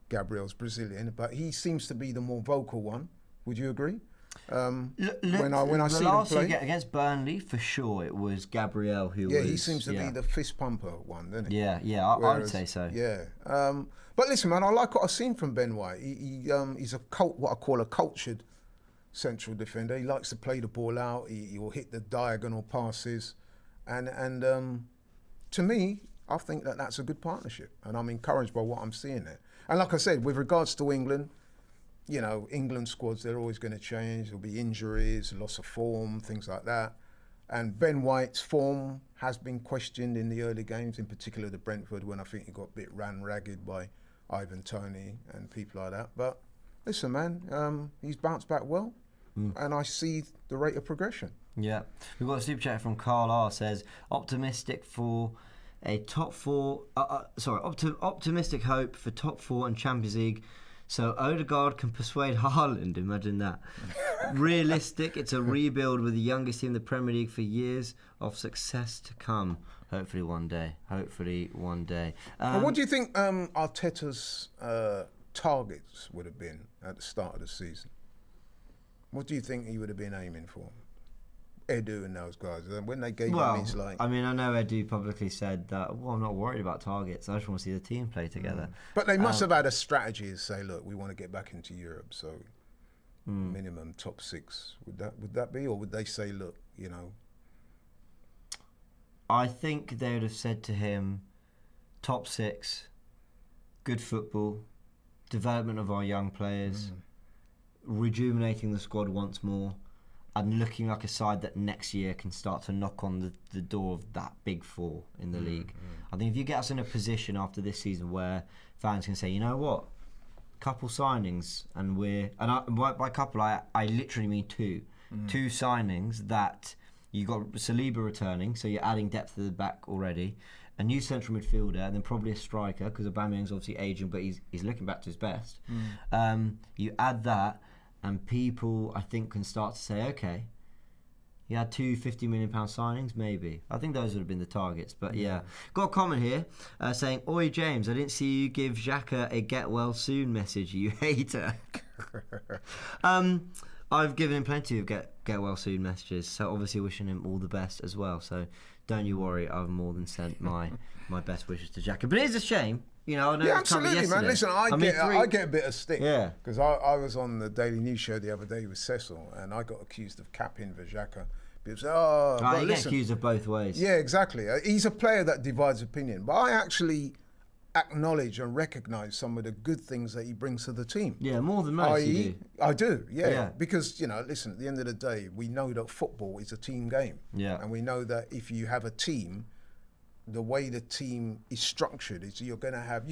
B: Gabriel's Brazilian, but he seems to be the more vocal one. Would you agree? When I see him play,
A: against Burnley, for sure, it was Gabriel who was...
B: Yeah, he seems to be the fist pumper one, doesn't he?
A: Yeah, I would say so.
B: Yeah. But listen, man, I like what I've seen from Ben White. He's what I call a cultured central defender. He likes to play the ball out. He will hit the diagonal passes. And to me, I think that that's a good partnership. And I'm encouraged by what I'm seeing there. And like I said, with regards to England, you know, England squads, they're always going to change. There'll be injuries, loss of form, things like that. And Ben White's form has been questioned in the early games, in particular the Brentford, when I think he got a bit ran ragged by Ivan Toney and people like that. But listen, man, he's bounced back well, and I see the rate of progression.
A: Yeah. We've got a super chat from Carl R. Says, optimistic for a top four... optimistic hope for top four and Champions League, so Odegaard can persuade Haaland. Imagine that. Realistic, it's a rebuild with the youngest team in the Premier League for years of success to come. Hopefully one day. What
B: do you think Arteta's targets would have been at the start of the season? What do you think he would have been aiming for? Edu and those guys, when they gave him his like...
A: I mean, I know Edu publicly said that, I'm not worried about targets, I just want to see the team play together.
B: But they must have had a strategy to say, look, we want to get back into Europe, so minimum top 6. Would that be? Or would they say, look, you know...
A: I think they would have said to him, top 6, good football, development of our young players, rejuvenating the squad once more, and looking like a side that next year can start to knock on the door of that big 4 in the league. I think if you get us in a position after this season where fans can say, you know what, couple signings, and by couple I literally mean 2 signings, that you got Saliba returning, so you're adding depth to the back already, a new central midfielder, and then probably a striker because Aubameyang's obviously aging, but he's looking back to his best. You add that, and people, I think, can start to say, okay, he had 2 £50 million signings, maybe. I think those would have been the targets. But yeah. Got a comment here saying, Oi, James, I didn't see you give Xhaka a get well soon message, you hater. I've given him plenty of get well soon messages, so obviously wishing him all the best as well. So don't you worry, I've more than sent my best wishes to Xhaka. But it is a shame. You know, I know
B: absolutely, man. Listen, I get a bit of stick.
A: Yeah.
B: Because I was on the Daily News show the other day with Cecil, and I got accused of capping for Xhaka. People say,
A: you get accused of both ways.
B: Yeah, exactly. He's a player that divides opinion. But I actually acknowledge and recognise some of the good things that he brings to the team.
A: Yeah, more than most you do.
B: I do, yeah. Because, you know, listen, at the end of the day, we know that football is a team game.
A: Yeah.
B: And we know that if you have a team, the way the team is structured is you can't have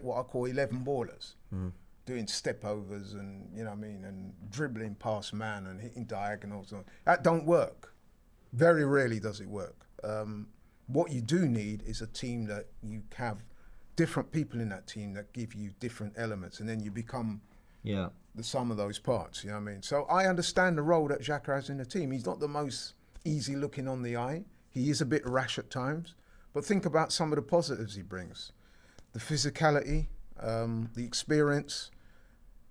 B: what I call 11 ballers doing step overs and, you know what I mean, and dribbling past man and hitting diagonals. That don't work. Very rarely does it work. What you do need is a team that you have different people in that team that give you different elements, and then you become the sum of those parts, you know what I mean? So I understand the role that Xhaka has in the team. He's not the most easy looking on the eye. He is a bit rash at times. But think about some of the positives he brings. The physicality, the experience,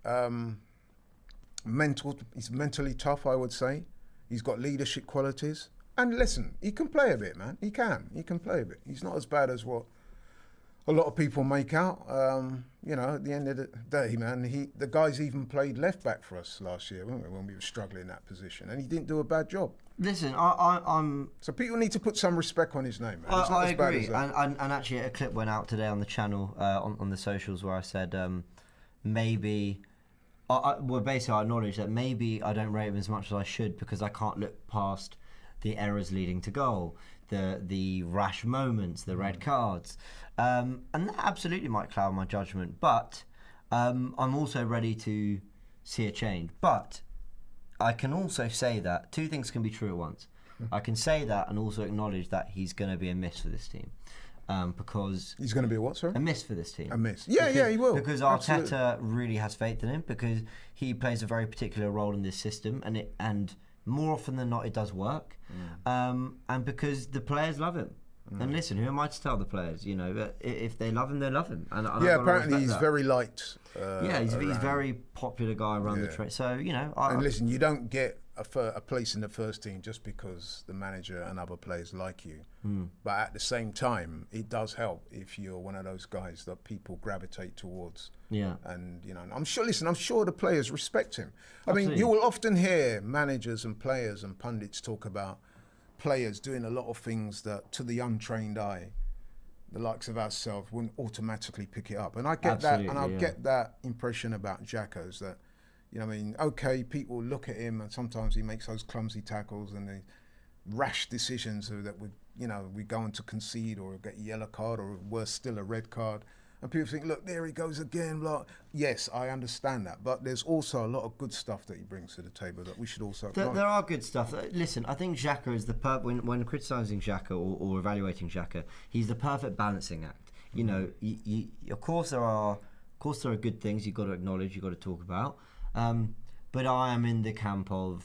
B: he's mentally tough, I would say. He's got leadership qualities. And listen, he can play a bit, man. He can play a bit. He's not as bad as what a lot of people make out. You know, at the end of the day, man, the guy's even played left back for us last year, weren't we, when we were struggling in that position. And he didn't do a bad job.
A: Listen, I'm...
B: So people need to put some respect on his name, man.
A: I agree. And actually a clip went out today on the channel, on the socials, where I said maybe... basically I acknowledge that maybe I don't rate him as much as I should because I can't look past the errors leading to goal, the rash moments, the red cards. And that absolutely might cloud my judgment. But I'm also ready to see a change. But I can also say that 2 things can be true at once. I can say that and also acknowledge that he's going to be a miss for this team. because
B: he's going to be a what, sorry?
A: A miss for this team.
B: A miss. Yeah, he will.
A: Because
B: Absolutely.
A: Arteta really has faith in him, because he plays a very particular role in this system, and more often than not it does work, and because the players love him. And listen, who am I to tell the players? You know, if they love him, they love him. And
B: apparently he's very liked.
A: He's a very popular guy around the train. So you know,
B: and listen, you don't get a place in the first team just because the manager and other players like you. But at the same time, it does help if you're one of those guys that people gravitate towards.
A: Yeah.
B: And you know, I'm sure the players respect him. I
A: Absolutely.
B: mean, you will often hear managers and players and pundits talk about players doing a lot of things that, to the untrained eye, the likes of ourselves wouldn't automatically pick it up. And I get that, and I get that impression about Xhaka, is that, you know, I mean, okay, people look at him and sometimes he makes those clumsy tackles and the rash decisions that we go on to concede or get a yellow card, or worse still, a red card. And people think, look, there he goes again. Blah. Yes, I understand that. But there's also a lot of good stuff that he brings to the table that we should also acknowledge.
A: There are good stuff. Listen, I think Xhaka is when criticising Xhaka or evaluating Xhaka, he's the perfect balancing act. You know, of course there are good things you've got to acknowledge, you've got to talk about. But I am in the camp of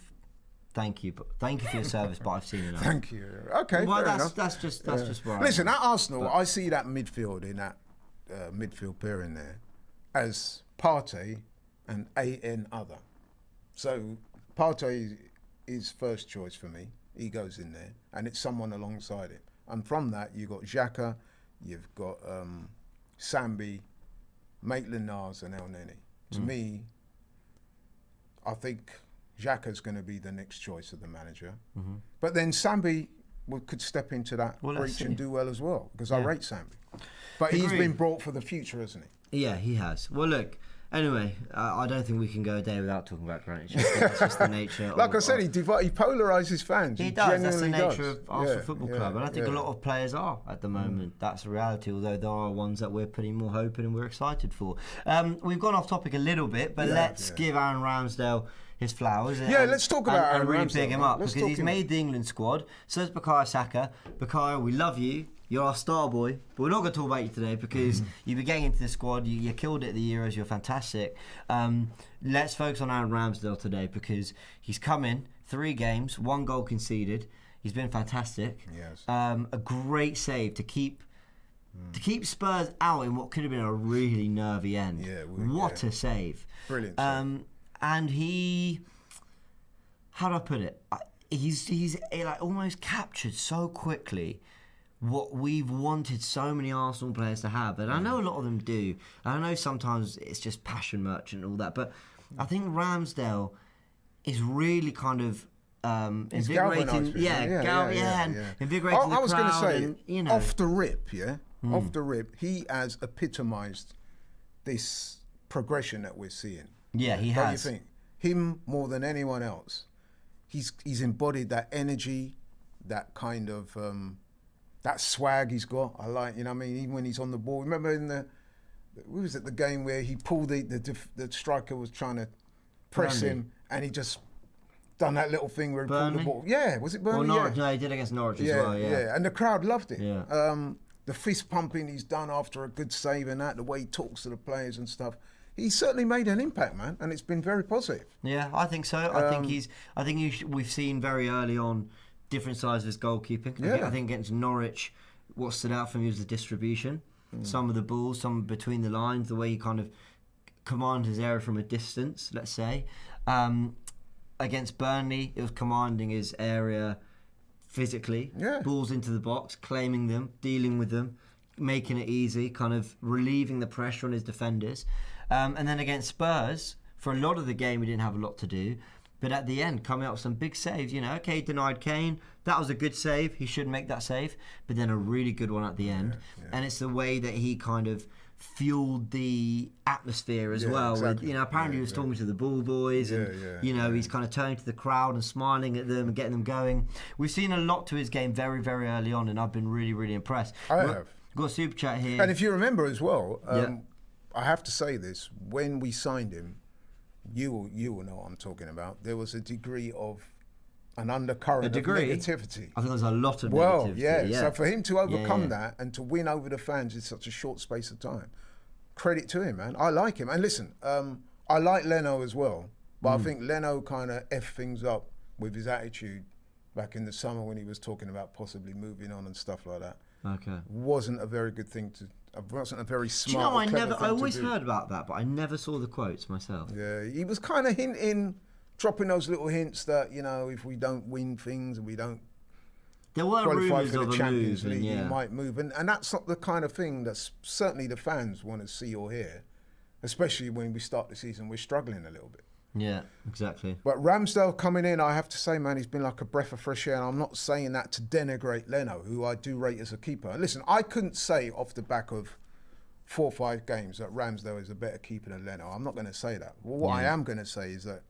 A: thank you for your service, but I've seen enough.
B: Thank you. Okay,
A: well,
B: fair enough.
A: That's just where
B: Listen, at Arsenal, I see that midfield in that midfield pair in there as Partey and AN other. So Partey is first choice for me. He goes in there, and it's someone alongside him. And from that, you've got Xhaka, you've got Sambi, Maitland-Niles, and El Neni. To me, I think Xhaka's going to be the next choice of the manager. But then Sambi could step into that breach and do well as well, because I rate Sambi. But he's been brought for the future, hasn't he?
A: Yeah, he has. Well, look, anyway, I don't think we can go a day without talking about Granit Xhaka. That's just the nature
B: Like I said, he polarises fans.
A: He does. That's the nature of Arsenal Football Club. And I think a lot of players are at the moment. That's the reality, although there are ones that we're putting more hope in and we're excited for. We've gone off topic a little bit, but let's give Aaron Ramsdale his flowers.
B: Let's talk about Aaron
A: and really
B: Ramsdale,
A: big him up, because he's made the England squad. So is Bukayo Saka. Bukayo, we love you. You're our star boy, but we're not going to talk about you today because you've been getting into the squad. You killed it at the Euros. You're fantastic. Let's focus on Aaron Ramsdale today, because he's come in 3 games, 1 goal conceded. He's been fantastic.
B: Yes.
A: A great save to keep Spurs out in what could have been a really nervy end. What a save!
B: Brilliant.
A: And he, how do I put it? He's like almost captured so quickly what we've wanted so many Arsenal players to have, and I know a lot of them do. And I know sometimes it's just passion merchant and all that, but I think Ramsdale is really kind of invigorating. Invigorating the
B: I was
A: crowd.
B: Going to say,
A: and, you know,
B: off the rip, off the rip, he has epitomised this progression that we're seeing.
A: Yeah, he
B: Don't
A: has.
B: you think? Him more than anyone else. He's embodied that energy, that kind of that swag he's got. I like, you know what I mean? Even when he's on the ball. Remember in the game where he pulled the striker was trying to press him, and he just done that little thing where he pulled the ball. Yeah, was it Burnley?
A: Well, Norwich, no, he did against Norwich as well. Yeah,
B: and the crowd loved it.
A: Yeah.
B: The fist pumping he's done after a good save and that, the way he talks to the players and stuff. He's certainly made an impact, man, and it's been very positive.
A: Yeah, I think so. We've seen very early on different sides of his goalkeeping. I think against Norwich, what stood out for me was the distribution. Some of the balls, some between the lines, the way he kind of commanded his area from a distance, let's say. Against Burnley, it was commanding his area physically.
B: Yeah.
A: Balls into the box, claiming them, dealing with them, making it easy, kind of relieving the pressure on his defenders. And then against Spurs, for a lot of the game, he didn't have a lot to do. But at the end, coming out with some big saves, he denied Kane. That was a good save. He should make that save. But then a really good one at the end. Yeah. And it's the way that he kind of fueled the atmosphere as well.
B: Exactly.
A: With, apparently he was talking to the ball boys and, he's kind of turning to the crowd and smiling at them and getting them going. We've seen a lot to his game very, very early on, and I've been really, really impressed.
B: I have.
A: Got a super chat here.
B: And if you remember as well, I have to say this, when we signed him, you will know what I'm talking about. There was a degree of an undercurrent of negativity.
A: I think there's a lot of
B: well,
A: negativity.
B: yeah. So for him to overcome that and to win over the fans in such a short space of time, credit to him, man. I like him. And listen, I like Leno as well, but I think Leno kind of effed things up with his attitude back in the summer when he was talking about possibly moving on and stuff like that.
A: Okay.
B: Wasn't a very good thing to. Wasn't a very smart.
A: Do you know, I always heard about that, but I never saw the quotes myself.
B: Yeah, he was kind of hinting, dropping those little hints that, you know, if we don't win things and we don't
A: there were
B: qualify for the Champions
A: League,
B: he might move. And that's not the kind of thing that certainly the fans want to see or hear, especially when we start the season, we're struggling a little bit.
A: Yeah, exactly.
B: But Ramsdale coming in, I have to say, man, he's been like a breath of fresh air. And I'm not saying that to denigrate Leno, who I do rate as a keeper. And listen, I couldn't say off the back of 4 or 5 games that Ramsdale is a better keeper than Leno. I'm not going to say that. Well, what I am going to say is that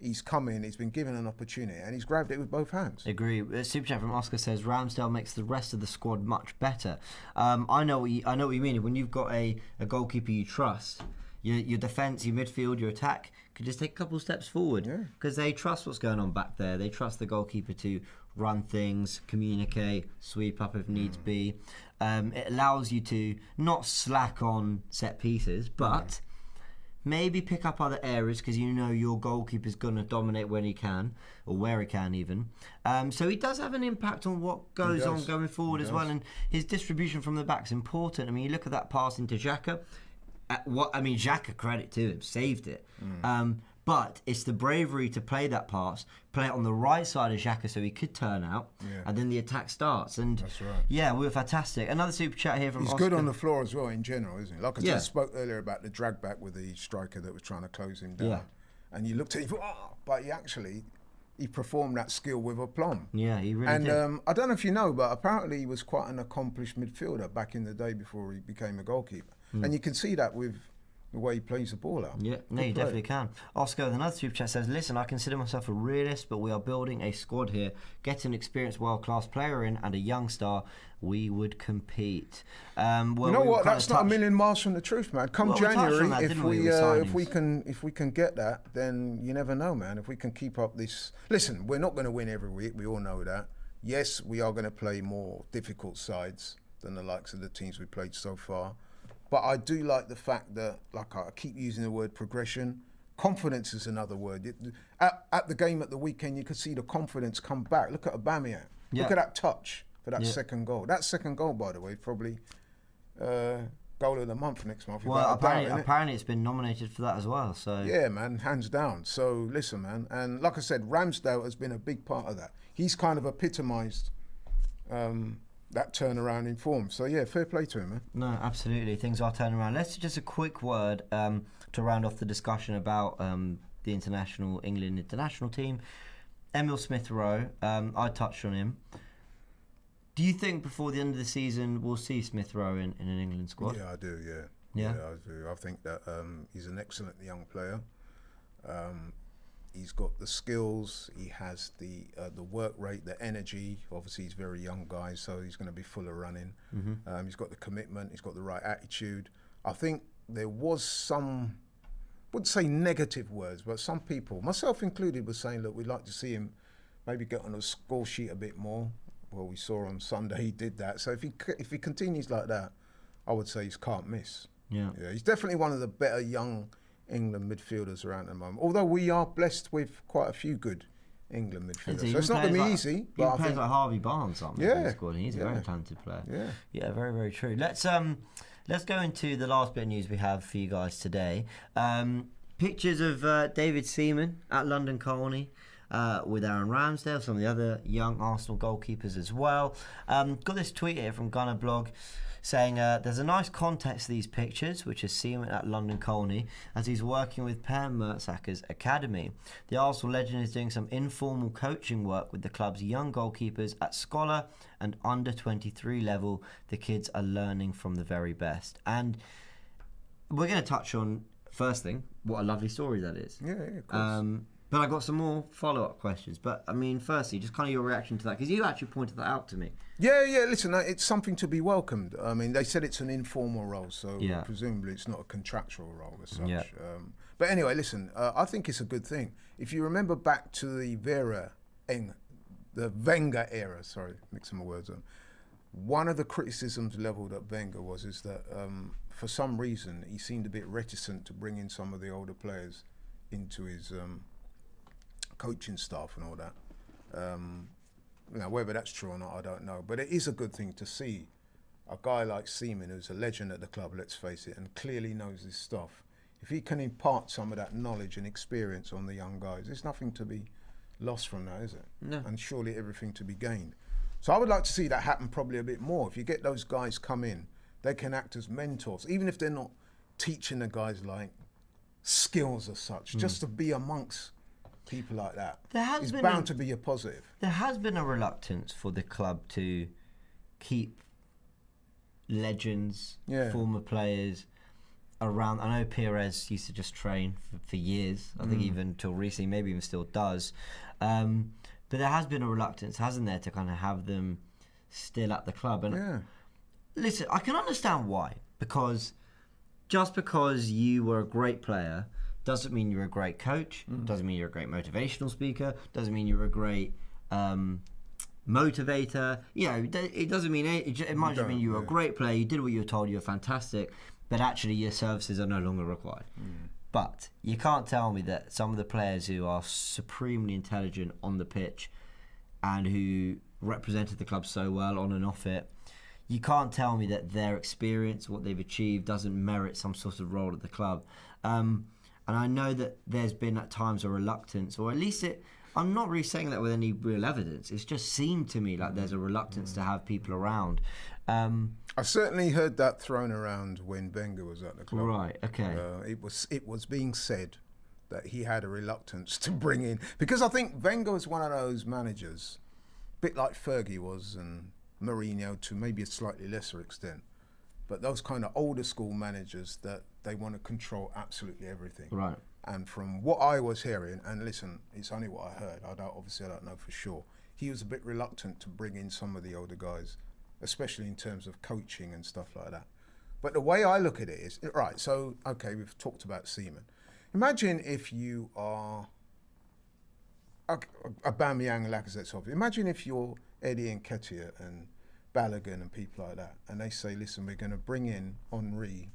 B: he's come in, he's been given an opportunity, and he's grabbed it with both hands.
A: Agree. Super chat from Oscar says Ramsdale makes the rest of the squad much better. I know what you mean. When you've got a goalkeeper you trust, your defence, your midfield, your attack could just take a couple steps forward because they trust what's going on back there. They trust the goalkeeper to run things, communicate, sweep up if needs be. It allows you to not slack on set pieces, but maybe pick up other areas because you know your goalkeeper's going to dominate when he can, or where he can even. So he does have an impact on what goes on going forward as well, and his distribution from the back's important. I mean, you look at that pass into Xhaka. Xhaka, credit to him, saved it. But it's the bravery to play that pass, play it on the right side of Xhaka so he could turn out, and then the attack starts. And
B: that's right.
A: Yeah, we were fantastic. Another super chat here from
B: He's
A: Oscar.
B: good on the floor as well in general, isn't he? Like I just spoke earlier about the drag back with the striker that was trying to close him down. Yeah. And you looked at him, but he performed that skill with aplomb.
A: Yeah, he really did.
B: And I don't know if you know, but apparently he was quite an accomplished midfielder back in the day before he became a goalkeeper. And you can see that with the way he plays the ball out.
A: Yeah, no, you definitely can. Oscar with another super chat says, listen, I consider myself a realist, but we are building a squad here. Get an experienced world-class player in and a young star, we would compete. Well,
B: you know what? That's not a million miles from the truth, man. Come January, if we can get that, then you never know, man. If we can keep up this... Listen, we're not going to win every week. We all know that. Yes, we are going to play more difficult sides than the likes of the teams we played so far. But I do like the fact that, like I keep using the word progression, confidence is another word. At the game at the weekend, you could see the confidence come back. Look at Aubameyang. Yeah. Look at that touch for that second goal. That second goal, by the way, probably goal of the month next month.
A: Well, apparently it's been nominated for that as well. So
B: yeah, man, hands down. So listen, man, and like I said, Ramsdale has been a big part of that. He's kind of epitomised that turnaround in form. So yeah, fair play to him, man.
A: No, absolutely. Things are turning around. Let's just a quick word to round off the discussion about the England international team. Emil Smith-Rowe, I touched on him. Do you think before the end of the season we'll see Smith-Rowe in an England squad?
B: Yeah, I do, yeah.
A: Yeah,
B: I do. I think that he's an excellent young player. He's got the skills, he has the work rate, the energy. Obviously, he's a very young guy, so he's going to be full of running. Mm-hmm. He's got the commitment, he's got the right attitude. I think there was some, wouldn't say negative words, but some people, myself included, were saying, look, we'd like to see him maybe get on the score sheet a bit more. Well, we saw on Sunday he did that. So if he continues like that, I would say he's can't miss.
A: Yeah,
B: he's definitely one of the better young England midfielders around at the moment. Although we are blessed with quite a few good England midfielders, so it's not going to be easy.
A: But I think like Harvey Barnes, he's a very talented player.
B: Yeah,
A: very, very true. Let's go into the last bit of news we have for you guys today. Pictures of David Seaman at London Colney. With Aaron Ramsdale, some of the other young Arsenal goalkeepers as well. Got this tweet here from Gunner Blog saying there's a nice context to these pictures, which is Seaman at London Colney as he's working with Per Mertesacker's academy. The Arsenal legend is doing some informal coaching work with the club's young goalkeepers at scholar and under 23 level. The kids are learning from the very best. And we're going to touch on, first thing, what a lovely story that is.
B: Yeah, of course.
A: But I got some more follow-up questions. But, I mean, firstly, just kind of your reaction to that, because you actually pointed that out to me.
B: Yeah, listen, it's something to be welcomed. I mean, they said it's an informal role, so presumably it's not a contractual role as such. Yeah. But anyway, listen, I think it's a good thing. If you remember back to the Vera the Wenger era, sorry, mixing my words up. One of the criticisms levelled at Wenger is that for some reason he seemed a bit reticent to bring in some of the older players into his coaching staff and all that. Whether that's true or not, I don't know. But it is a good thing to see a guy like Seaman, who's a legend at the club, let's face it, and clearly knows his stuff. If he can impart some of that knowledge and experience on the young guys, there's nothing to be lost from that, is it?
A: No.
B: And surely everything to be gained. So I would like to see that happen probably a bit more. If you get those guys come in, they can act as mentors, even if they're not teaching the guys like skills as such, just to be amongst people like that. It's bound to be a positive.
A: There has been a reluctance for the club to keep legends, former players around. I know Pires used to just train for years. I think even till recently, maybe even still does. But there has been a reluctance, hasn't there, to kind of have them still at the club. And listen, I can understand why. Because just because you were a great player doesn't mean you're a great coach, doesn't mean you're a great motivational speaker, doesn't mean you're a great motivator. It doesn't mean it might just mean you were a great player, you did what you were told, you were fantastic, but actually your services are no longer required. But you can't tell me that some of the players who are supremely intelligent on the pitch and who represented the club so well on and off it, you can't tell me that their experience, what they've achieved, doesn't merit some sort of role at the club. And I know that there's been at times a reluctance, or at least I'm not really saying that with any real evidence. It's just seemed to me like there's a reluctance to have people around.
B: I certainly heard that thrown around when Wenger was at the club.
A: Right, okay.
B: It was being said that he had a reluctance to bring in, because I think Wenger was one of those managers, a bit like Fergie was and Mourinho to maybe a slightly lesser extent, but those kind of older school managers that they want to control absolutely everything.
A: Right.
B: And from what I was hearing, and listen, it's only what I heard, I don't know for sure, he was a bit reluctant to bring in some of the older guys, especially in terms of coaching and stuff like that. But the way I look at it is, right, so, okay, we've talked about Seaman. Imagine if you are Aubameyang and Lacazette's obvious. Imagine if you're Eddie Nketiah and Balogun and people like that, and they say, listen, we're going to bring in Henry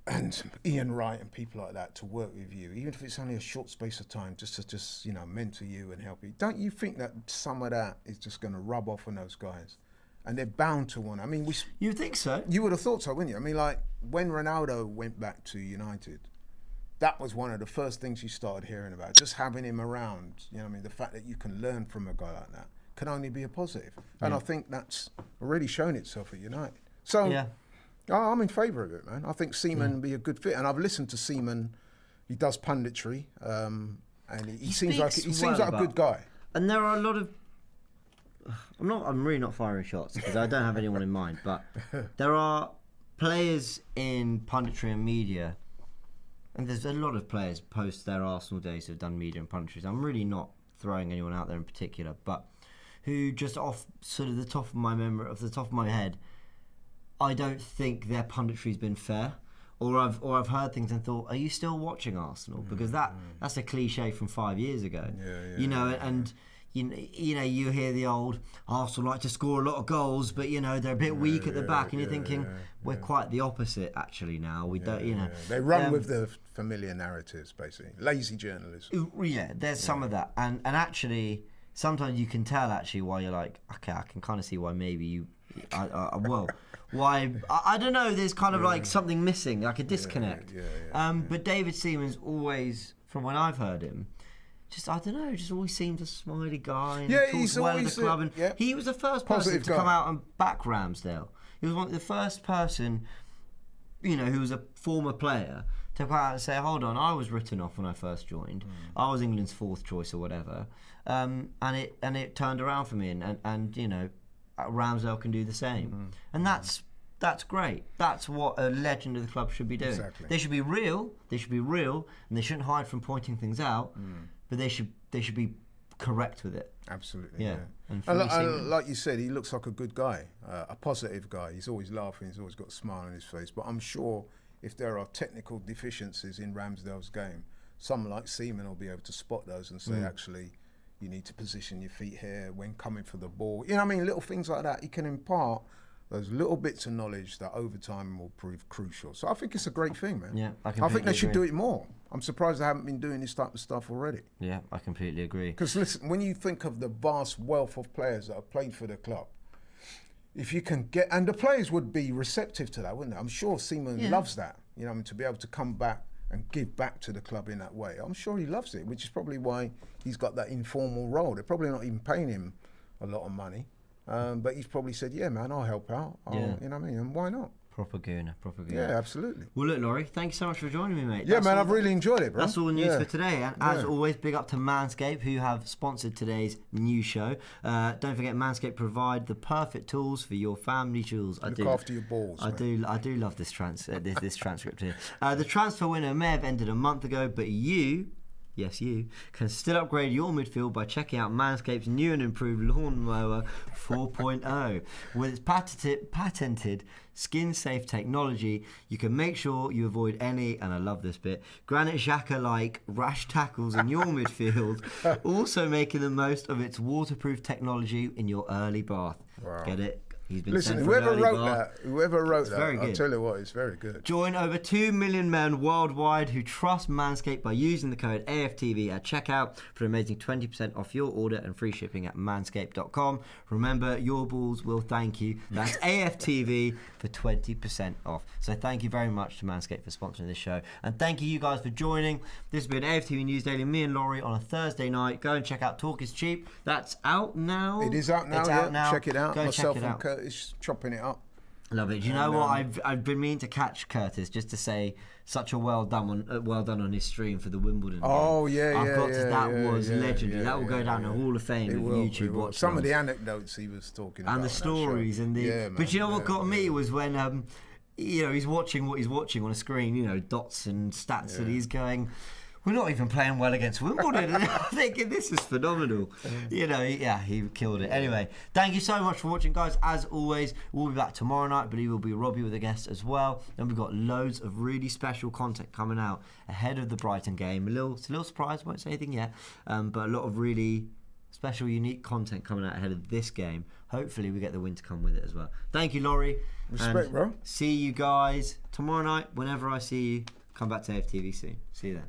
B: and Ian Wright and people like that to work with you, even if it's only a short space of time, just to mentor you and help you. Don't you think that some of that is just going to rub off on those guys? And they're bound to want. I mean,
A: you think so?
B: You would have thought so, wouldn't you? I mean, like when Ronaldo went back to United, that was one of the first things you started hearing about. Just having him around, the fact that you can learn from a guy like that can only be a positive. And I think that's already shown itself at United. So I'm in favour of it, man. I think Seaman would be a good fit. And I've listened to Seaman. He does punditry, and he seems like a good guy.
A: And there are a lot of. I'm really not firing shots because I don't have anyone in mind, but there are players in punditry and media, and there's a lot of players post their Arsenal days who've done media and punditry. I'm really not throwing anyone out there in particular, but who just off sort of the top of my head, I don't think their punditry's been fair. Or I've heard things and thought, are you still watching Arsenal? Because that's a cliche from 5 years ago. And you hear the old Arsenal like to score a lot of goals, but they're a bit weak at the back, and you're thinking we're quite the opposite actually now. We don't,
B: They run with the familiar narratives, basically. Lazy journalism.
A: Yeah, there's some of that, and actually sometimes you can tell actually why you're like, okay, I can kind of see why maybe you, why I don't know. There's kind of like something missing, like a disconnect. But David Seaman's always, from when I've heard him. Just always seemed a smiley guy. And
B: he's
A: well
B: always
A: the club. And he was the first person to come out and back Ramsdale. He was the first person, who was a former player to come out and say, "Hold on, I was written off when I first joined. I was England's fourth choice or whatever, and it turned around for me. And Ramsdale can do the same. And that's great. That's what a legend of the club should be doing.
B: Exactly.
A: They should be real. And they shouldn't hide from pointing things out. But they should be correct with it.
B: Absolutely.
A: Yeah.
B: And like you said, he looks like a good guy, a positive guy. He's always laughing. He's always got a smile on his face. But I'm sure if there are technical deficiencies in Ramsdale's game, someone like Seaman will be able to spot those and say, actually, you need to position your feet here when coming for the ball. You know what I mean? Little things like that. He can impart those little bits of knowledge that over time will prove crucial. So I think it's a great thing, man.
A: Yeah, I
B: think they should do it more. I'm surprised they haven't been doing this type of stuff already.
A: Yeah, I completely agree.
B: Because listen, when you think of the vast wealth of players that have played for the club, if you can get, and the players would be receptive to that, wouldn't they? I'm sure Seaman loves that. You know, I mean, to be able to come back and give back to the club in that way. I'm sure he loves it, which is probably why he's got that informal role. They're probably not even paying him a lot of money. But he's probably said, yeah, man, I'll help out. You know what I mean? And why not?
A: Proper gooner.
B: Yeah, absolutely.
A: Well, look, Laurie, thank you so much for joining me, mate.
B: Yeah, man, I've really enjoyed it, bro.
A: That's all the news for today. And as always, big up to Manscaped, who have sponsored today's new show. Don't forget, Manscaped provide the perfect tools for your family jewels.
B: Look after your balls.
A: I do love this this transcript here. The transfer window may have ended a month ago, but you can still upgrade your midfield by checking out Manscaped's new and improved Lawnmower 4.0. With its patented skin-safe technology, you can make sure you avoid any, and I love this bit, Granit Xhaka-like rash tackles in your midfield, also making the most of its waterproof technology in your early bath. Wow. Get it?
B: Listen, whoever wrote that, I'll tell you what, it's very good.
A: Join over 2 million men worldwide who trust Manscaped by using the code AFTV at checkout for an amazing 20% off your order and free shipping at manscaped.com. Remember, your balls will thank you. That's AFTV for 20% off. So thank you very much to Manscaped for sponsoring this show. And thank you guys for joining. This has been AFTV News Daily, me and Laurie on a Thursday night. Go and check out Talk is Cheap. That's out now.
B: It is out now. It's out now. Check it out.
A: Go
B: Myself
A: check it
B: and
A: out.
B: Curtis chopping it up.
A: Love it. Do you know what? I've been meaning to catch Curtis just to say such a well done on his stream for the Wimbledon.
B: Oh
A: game. That was legendary. That will go down the Hall of Fame of YouTube watch.
B: Some of the anecdotes he was talking about
A: and the stories and the. But you know what got me was when he's watching what he's watching on a screen. Dots and stats, and he's going, we're not even playing well against Wimbledon. And I'm thinking, this is phenomenal. He killed it. Anyway, thank you so much for watching, guys. As always, we'll be back tomorrow night. I believe we'll be Robbie with a guest as well. And we've got loads of really special content coming out ahead of the Brighton game. It's a little surprise, won't say anything yet. But a lot of really special, unique content coming out ahead of this game. Hopefully we get the win to come with it as well. Thank you, Laurie.
B: Respect, bro.
A: See you guys tomorrow night. Whenever I see you, come back to AFTV soon. See you then.